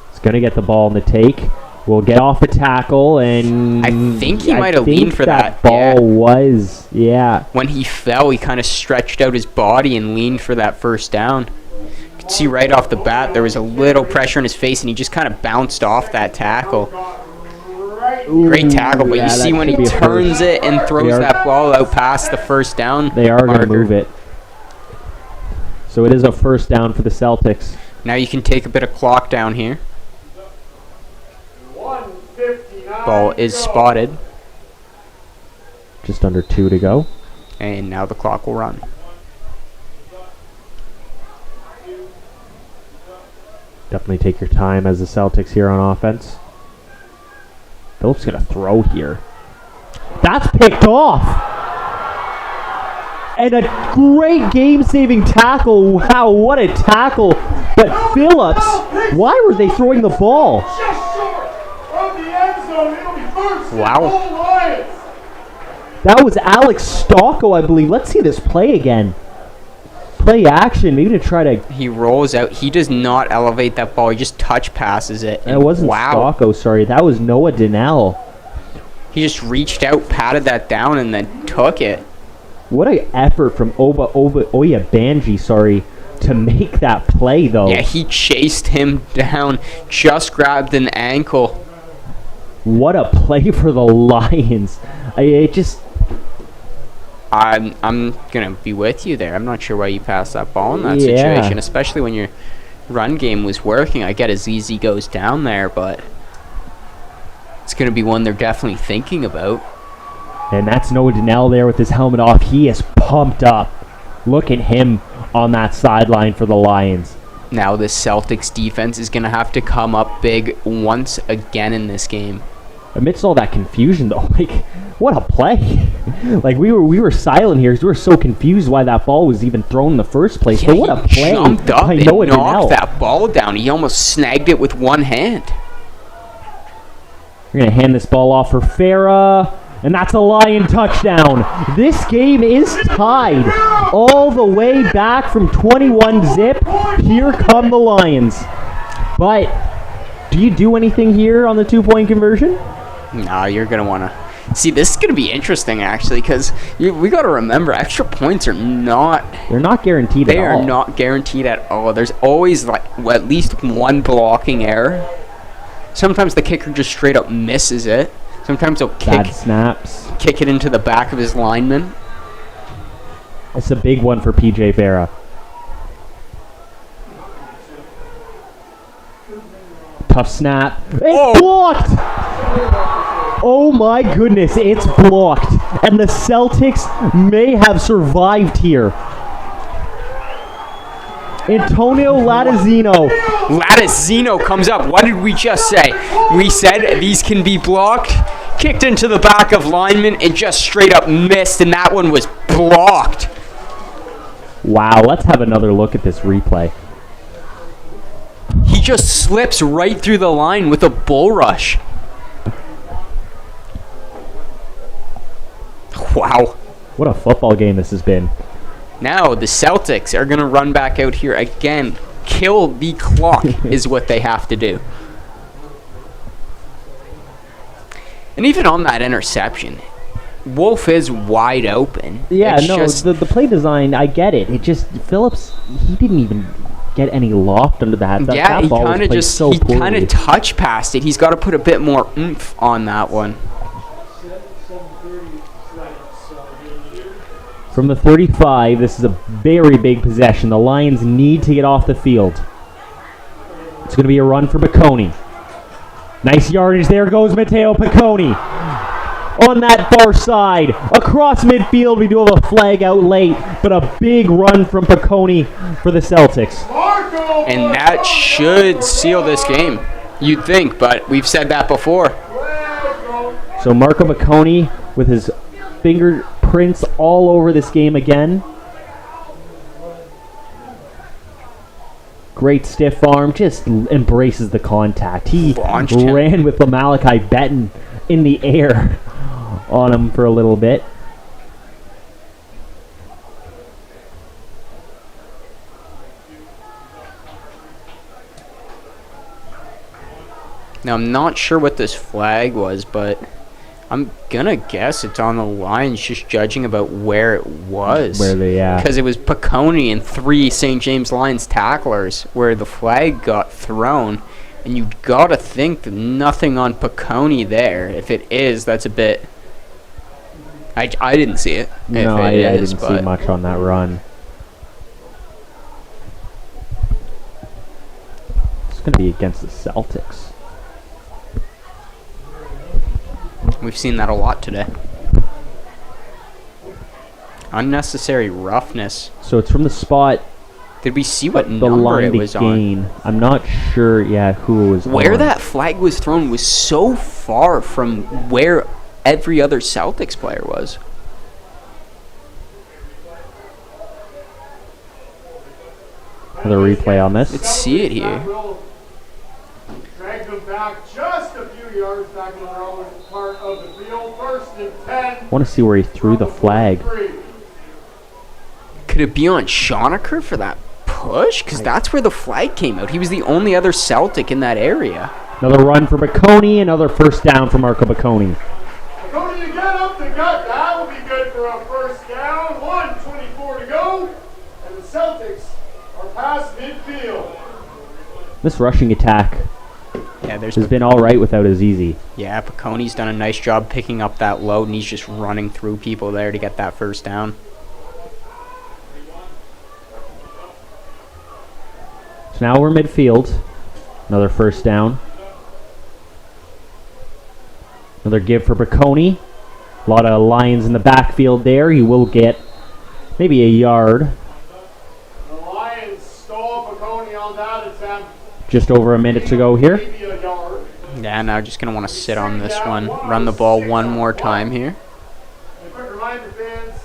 He's going to get the ball in the take. Will get off a tackle, and I think he might have leaned for that. Ball was, yeah. When he fell, he kind of stretched out his body and leaned for that first down. You could see right off the bat there was a little pressure in his face, and he just kind of bounced off that tackle. Ooh, great tackle, but yeah, you see when he turns it and throws that ball out past the first down. They are going to move it. So it is a first down for the Celtics. Now you can take a bit of clock down here. Ball is spotted. Just under 2 to go. And now the clock will run. Definitely take your time as the Celtics here on offense. Phillips going to throw here. That's picked off. And a great game-saving tackle. Wow, what a tackle. But Phillips, why were they throwing the ball? Wow. That was Alex Stocco, I believe. Let's see this play again. Play action, maybe to try to... He rolls out. He does not elevate that ball. He just touch passes it. That wasn't Stocco, sorry. That was Noah Donnell. He just reached out, patted that down, and then took it. What an effort from Oya Banji, sorry, to make that play, though. Yeah, he chased him down, just grabbed an ankle. What a play for the Lions. I'm going to be with you there. I'm not sure why you passed that ball in that situation, especially when your run game was working. I get Azizi goes down there, but it's going to be one they're definitely thinking about. And that's Noah Donnell there with his helmet off. He is pumped up. Look at him on that sideline for the Lions. Now the Celtics defense is going to have to come up big once again in this game. Amidst all that confusion, though, like, what a play. Like, we were silent here because we were so confused why that ball was even thrown in the first place. Yeah, but what a play. He jumped up and Noah knocked Donnell. that ball down. He almost snagged it with one hand. We're going to hand this ball off for Farah. And that's a Lion touchdown. This game is tied all the way back from 21 zip. Here come the Lions. But do you do anything here on the 2-point conversion? Nah, you're gonna wanna See, this is going to be interesting, actually, because we got to remember, extra points are not... They're not guaranteed They at all. are not guaranteed at all. There's always, like, at least one blocking error. Sometimes the kicker just straight up misses it. Sometimes he'll Bad snaps. kick it into the back of his lineman. It's a big one for PJ Vera. Tough snap. It's blocked! Oh my goodness, it's blocked. And the Celtics may have survived here. Antonio Latizino. Latizino comes up. What did we just say? We said these can be blocked. Kicked into the back of lineman and just straight up missed, and that one was blocked. Wow, let's have another look at this replay. He just slips right through the line with a bull rush. Wow. What a football game this has been. Now the Celtics are going to run back out here again. Kill the clock is what they have to do. And even on that interception, Wolf is wide open. Yeah, It's no, just- the play design, I get it. It just, Phillips, he didn't even get any loft under that. yeah, that he ball was kind of played just so he kind poorly. of touched past it. He's got to put a bit more oomph on that one. From the 35, this is a very big possession. The Lions need to get off the field. It's going to be a run for Piccone. Nice yardage. There goes Matteo Piccone. On that far side. Across midfield, we do have a flag out late, but a big run from Piccone for the Celtics. And that should seal this game, you'd think, but we've said that before. So Marco Piccone with his fingerprints all over this game again. Great stiff arm, just embraces the contact. He Launched him. ran with the Malachi Benton in the air on him for a little bit. Now, I'm not sure what this flag was, but I'm gonna guess it's on the Lions, just judging about where it was. Where they, Because it was Piccone and 3 St. James Lions tacklers where the flag got thrown. And you gotta think that nothing on Piccone there. If it is, that's a bit... I didn't see it. No, if I it is, didn't see but much on that run. It's going to be against the Celtics. We've seen that a lot today. Unnecessary roughness. So it's from the spot, Did we see what the number line it to was on? gain. I'm not sure, who it was Where on. that flag was thrown was so far from where every other Celtics player was. Another replay on this. Let's see it here. Drag them back just a few yards back in the wrong part of the field. First and 10. I want to see where he threw the flag. Could it be on Schoenecker for that push? Because that's where the flag came out. He was the only other Celtic in that area. Another run for Piccone, another first down for Marco Piccone. Cody, you get up the gut. That will be good for a first down. 1:24 to go. And the Celtics are past midfield. This rushing attack Yeah, there's has been all right without Azizi. yeah, Piccone's done a nice job picking up that load, and he's just running through people there to get that first down. So now we're midfield. Another first down. Another give for Piccone. A lot of Lions in the backfield there. He will get maybe a yard. The Lions stole Piccone on that attempt. Just over a minute to go here. Maybe a yard. Yeah, now just going to want to sit on this one. Run the ball one more time here. And a quick reminder, fans,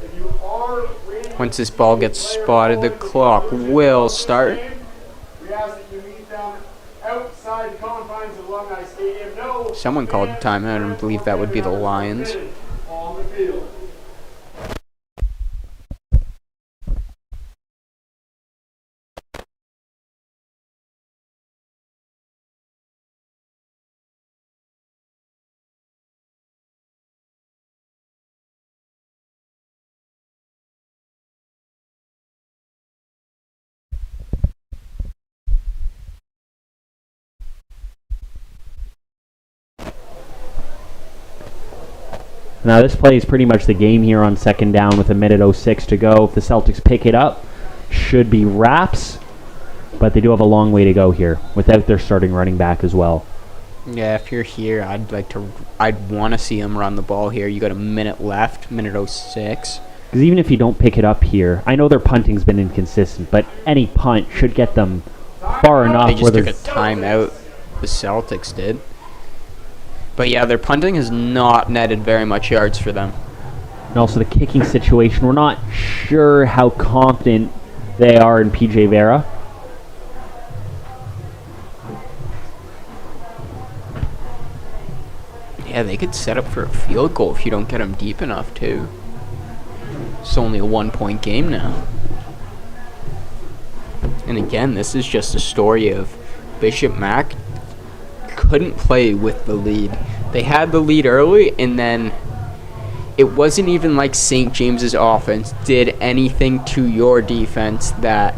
if you are waiting Once this ball gets spotted, the clock will start. we ask that you meet them outside the confines of Alumni Stadium. No Someone called a timeout, and I believe that would be the Lions. on the field. Now this play is pretty much the game here on second down with a minute 06 to go. If the Celtics pick it up, should be wraps, but they do have a long way to go here without their starting running back as well. Yeah, if you're here, I'd want to see them run the ball here. You got a minute left, minute 06. Because even if you don't pick it up here, I know their punting's been inconsistent, but any punt should get them far enough. They just took a timeout. The Celtics did. But yeah, their punting has not netted very much yards for them. And also the kicking situation, we're not sure how confident they are in PJ Vera. Yeah, they could set up for a field goal if you don't get them deep enough, too. It's only a 1-point game now. And again, this is just a story of Bishop Mac couldn't play with the lead. They had the lead early, and then it wasn't even like St. James's offense did anything to your defense that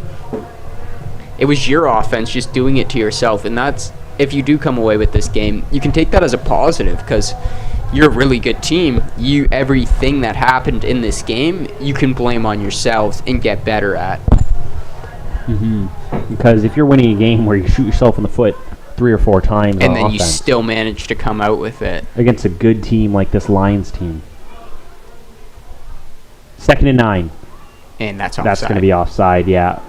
it was your offense just doing it to yourself. And that's, if you do come away with this game, you can take that as a positive because you're a really good team. Everything that happened in this game, you can blame on yourselves and get better at. Because if you're winning a game where you shoot yourself in the foot 3 or 4 times and on then you offense, still manage to come out with it against a good team like this Lions team. 2nd and 9. And that's offside. That's going to be offside, yeah.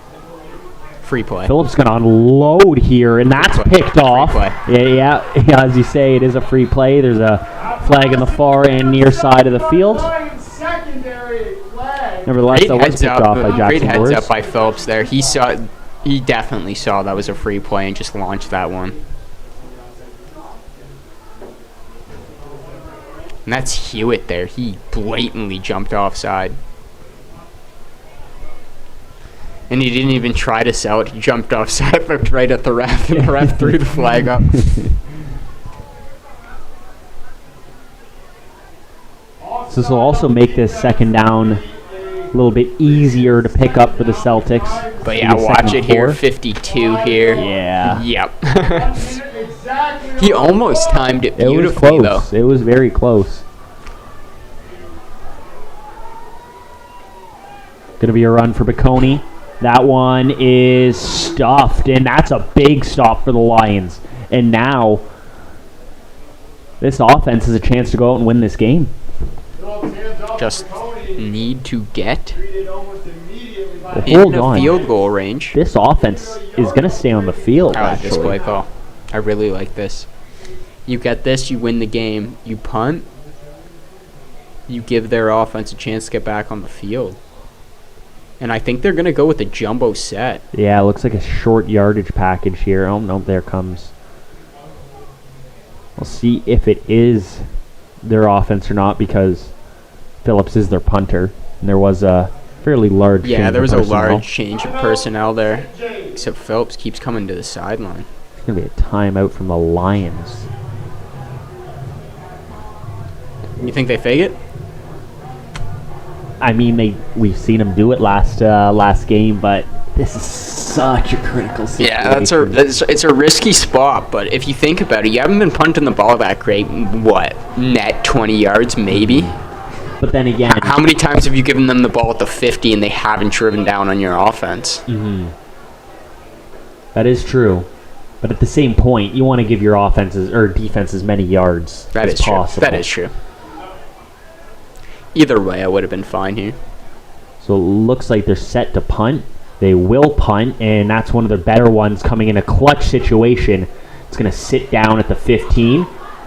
Free play. Phillips going to unload here, and that's picked off. Play. Yeah, as you say, it is a free play. There's a flag in the far and near side of the field. Nevertheless, that was picked off by Jackson Great heads Boers. up by Phillips there. He definitely saw that was a free play and just launched that one. And that's Hewitt there. He blatantly jumped offside. And he didn't even try to sell it. He jumped offside, looked right at the ref, and the ref threw the flag up. So this will also make this second down a little bit easier to pick up for the Celtics. But yeah, watch it here. 52 here. Yeah. Yep. He almost timed it beautifully, it was close. though. It was very close. Going to be a run for Baconi. That one is stuffed, and that's a big stop for the Lions. And now this offense has a chance to go out and win this game. Just need to get Well, in hold the on. field goal range. This offense is going to stay on the field, I like this actually. play call. I really like this. You get this, you win the game. You punt, you give their offense a chance to get back on the field. And I think they're going to go with a jumbo set. Yeah, it looks like a short yardage package here. Oh, no, there comes. We'll see if it is their offense or not because Phillips is their punter. And there was a fairly large change Yeah, there was of a personnel. large change of personnel there. Except Phillips keeps coming to the sideline. It's going to be a timeout from the Lions. You think they fake it? I mean, we've seen them do it last game, but this is such a critical situation. Yeah, it's a risky spot, but if you think about it, you haven't been punting the ball that great. What, net 20 yards maybe? But then again, How many times have you given them the ball at the 50 and they haven't driven down on your offense? that is true. But at the same point, you want to give your offenses or defense as many yards as possible. That is true. Either way, I would have been fine here. So it looks like they're set to punt. They will punt, and that's one of their better ones coming in a clutch situation. It's going to sit down at the 15,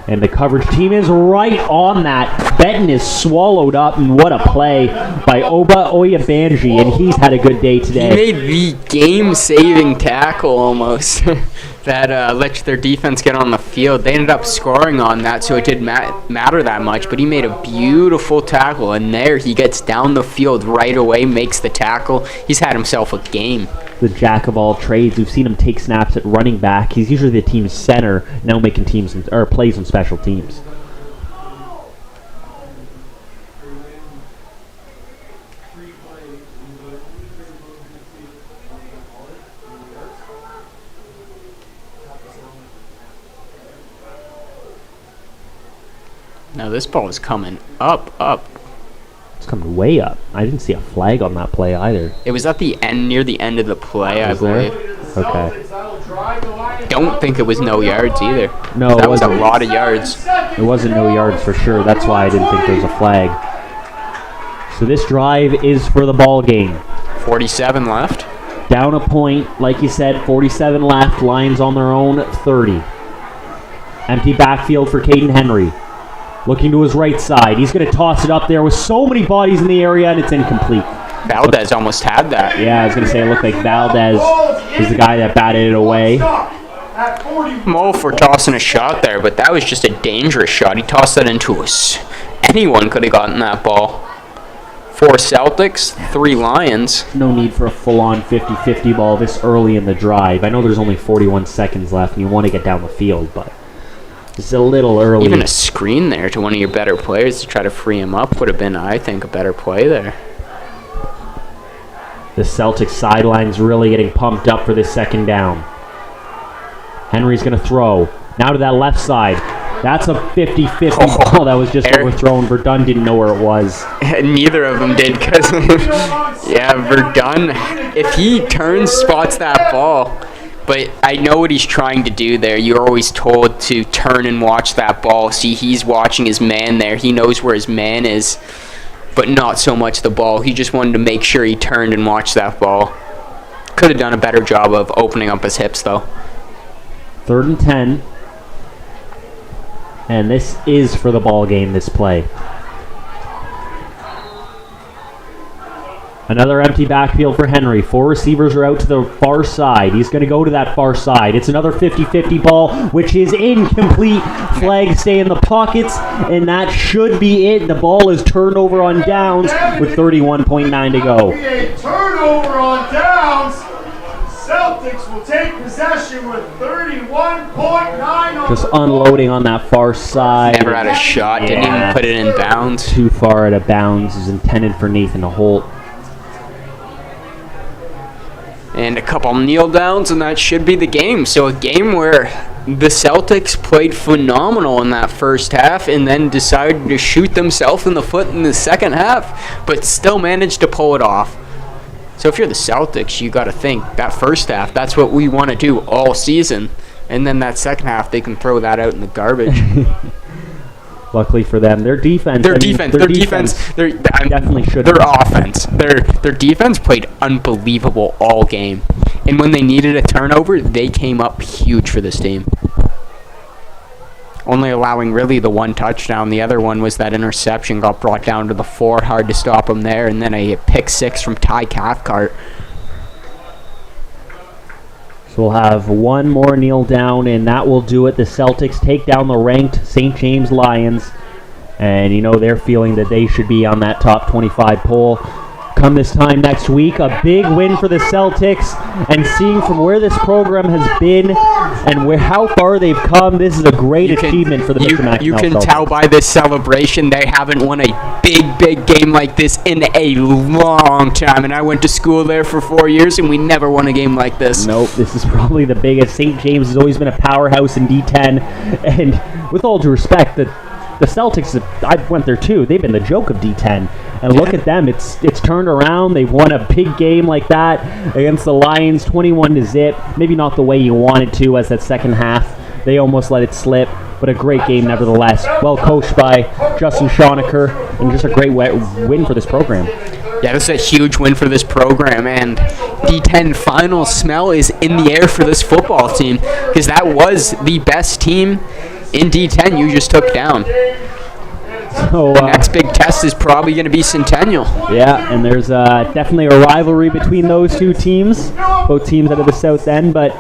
and the coverage team is right on that. Benton is swallowed up, and what a play by Oba Oyabanji, and he's had a good day today. He made the game-saving tackle almost that let their defense get on the field. They ended up scoring on that, so it didn't matter that much, but he made a beautiful tackle, and there he gets down the field right away, makes the tackle. He's had himself a game. The jack of all trades. We've seen him take snaps at running back. He's usually the team's center, now making plays on special teams. Now this ball is coming up. It's coming way up. I didn't see a flag on that play either. It was at the end, near the end of the play, I Was there? believe. Okay. Don't think it was no yards either. No, That it was a wasn't. lot of yards. It wasn't no yards for sure. That's why I didn't think there was a flag. So this drive is for the ball game. 47 left. Down a point, like you said, 47 left. Lions on their own, 30. Empty backfield for Caden Henry. Looking to his right side. He's going to toss it up there with so many bodies in the area, and it's incomplete. Valdez almost had that. Yeah, I was going to say it looked like Valdez is the guy that batted it away. Mo for tossing a shot there, but that was just a dangerous shot. He tossed that into us. Anyone could have gotten that ball. 4 Celtics, 3 Lions. No need for a full-on 50-50 ball this early in the drive. I know there's only 41 seconds left, and you want to get down the field, but it's a little early. Even a screen there to one of your better players to try to free him up would have been, I think, a better play there. The Celtics sidelines really getting pumped up for this second down. Henry's going to throw. Now to that left side. That's a 50-50 ball that was just overthrown. Verdun didn't know where it was. Neither of them did, because, yeah, Verdun, if he turns, spots that ball. But I know what he's trying to do there. You're always told to turn and watch that ball. See, he's watching his man there. He knows where his man is, but not so much the ball. He just wanted to make sure he turned and watched that ball. Could have done a better job of opening up his hips, though. 3rd and 10. And this is for the ball game, this play. Another empty backfield for Henry. 4 receivers are out to the far side. He's going to go to that far side. It's another 50-50 ball, which is incomplete. Flags stay in the pockets, and that should be it. The ball is turned over on downs with 31.9 to go. A turnover on downs. Celtics will take possession with 31.9 on Just the unloading on that far side. Never had a shot. Didn't even put it in bounds. Too far out of bounds. Is intended for Nathan Holt. And a couple kneel downs, and that should be the game. So a game where the Celtics played phenomenal in that first half and then decided to shoot themselves in the foot in the second half, but still managed to pull it off. So if you're the Celtics, you got to think that first half, that's what we want to do all season. And then that second half, they can throw that out in the garbage. Luckily for them, their defense. Their defense. Definitely should. Their offense. Their defense played unbelievable all game. And when they needed a turnover, they came up huge for this team. Only allowing really the 1 touchdown. The other one was that interception got brought down to the 4. Hard to stop them there. And then a pick 6 from Ty Cathcart. So we'll have one more kneel down, and that will do it. The Celtics take down the ranked St. James Lions. And, you know, they're feeling that they should be on that top 25 poll. Come this time next week, a big win for the Celtics. And seeing from where this program has been and how far they've come, this is a great achievement for the Mr. Mac. You can tell by this celebration they haven't won a big game like this in a long time. And I went to school there for 4 years, and we never won a game like this. Nope, this is probably the biggest. St. James has always been a powerhouse in D10. And with all due respect, the Celtics, I went there too, they've been the joke of D10. And look at them, it's turned around. They've won a big game like that against the Lions, 21-0. Maybe not the way you wanted to, as that second half, they almost let it slip. But a great game nevertheless. Well coached by Justin Schoenecker, and just a great win for this program. Yeah, this is a huge win for this program, and D10 final smell is in the air for this football team, because that was the best team in D10 you just took down. So, the next big test is probably going to be Centennial. Yeah, and there's definitely a rivalry between those two teams, both teams out of the South End, but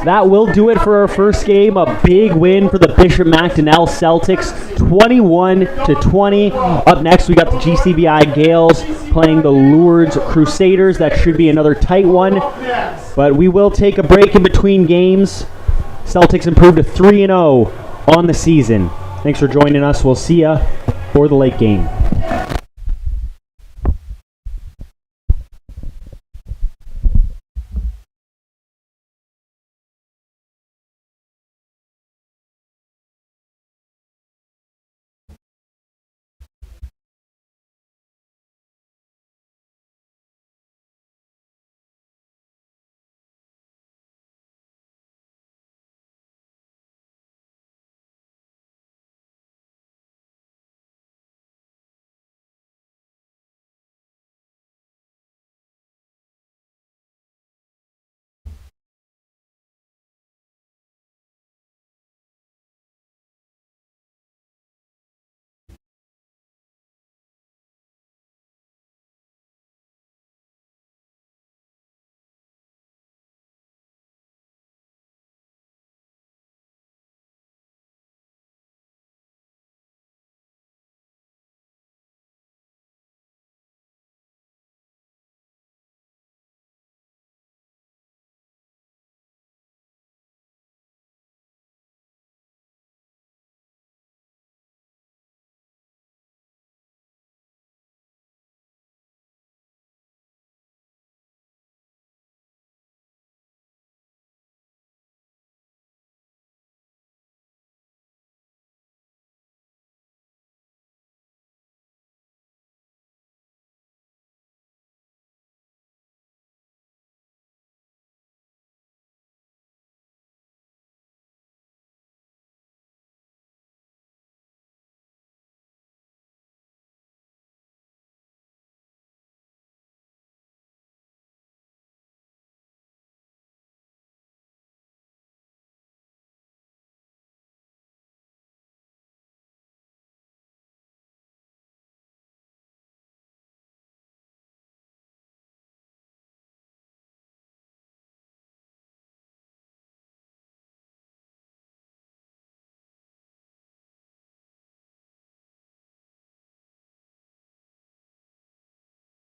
that will do it for our first game. A big win for the Bishop MacDonnell Celtics, 21-20. Up next, we got the GCBI Gales playing the Lourdes Crusaders. That should be another tight one, but we will take a break in between games. Celtics improved to 3-0 on the season. Thanks for joining us. We'll see ya for the late game.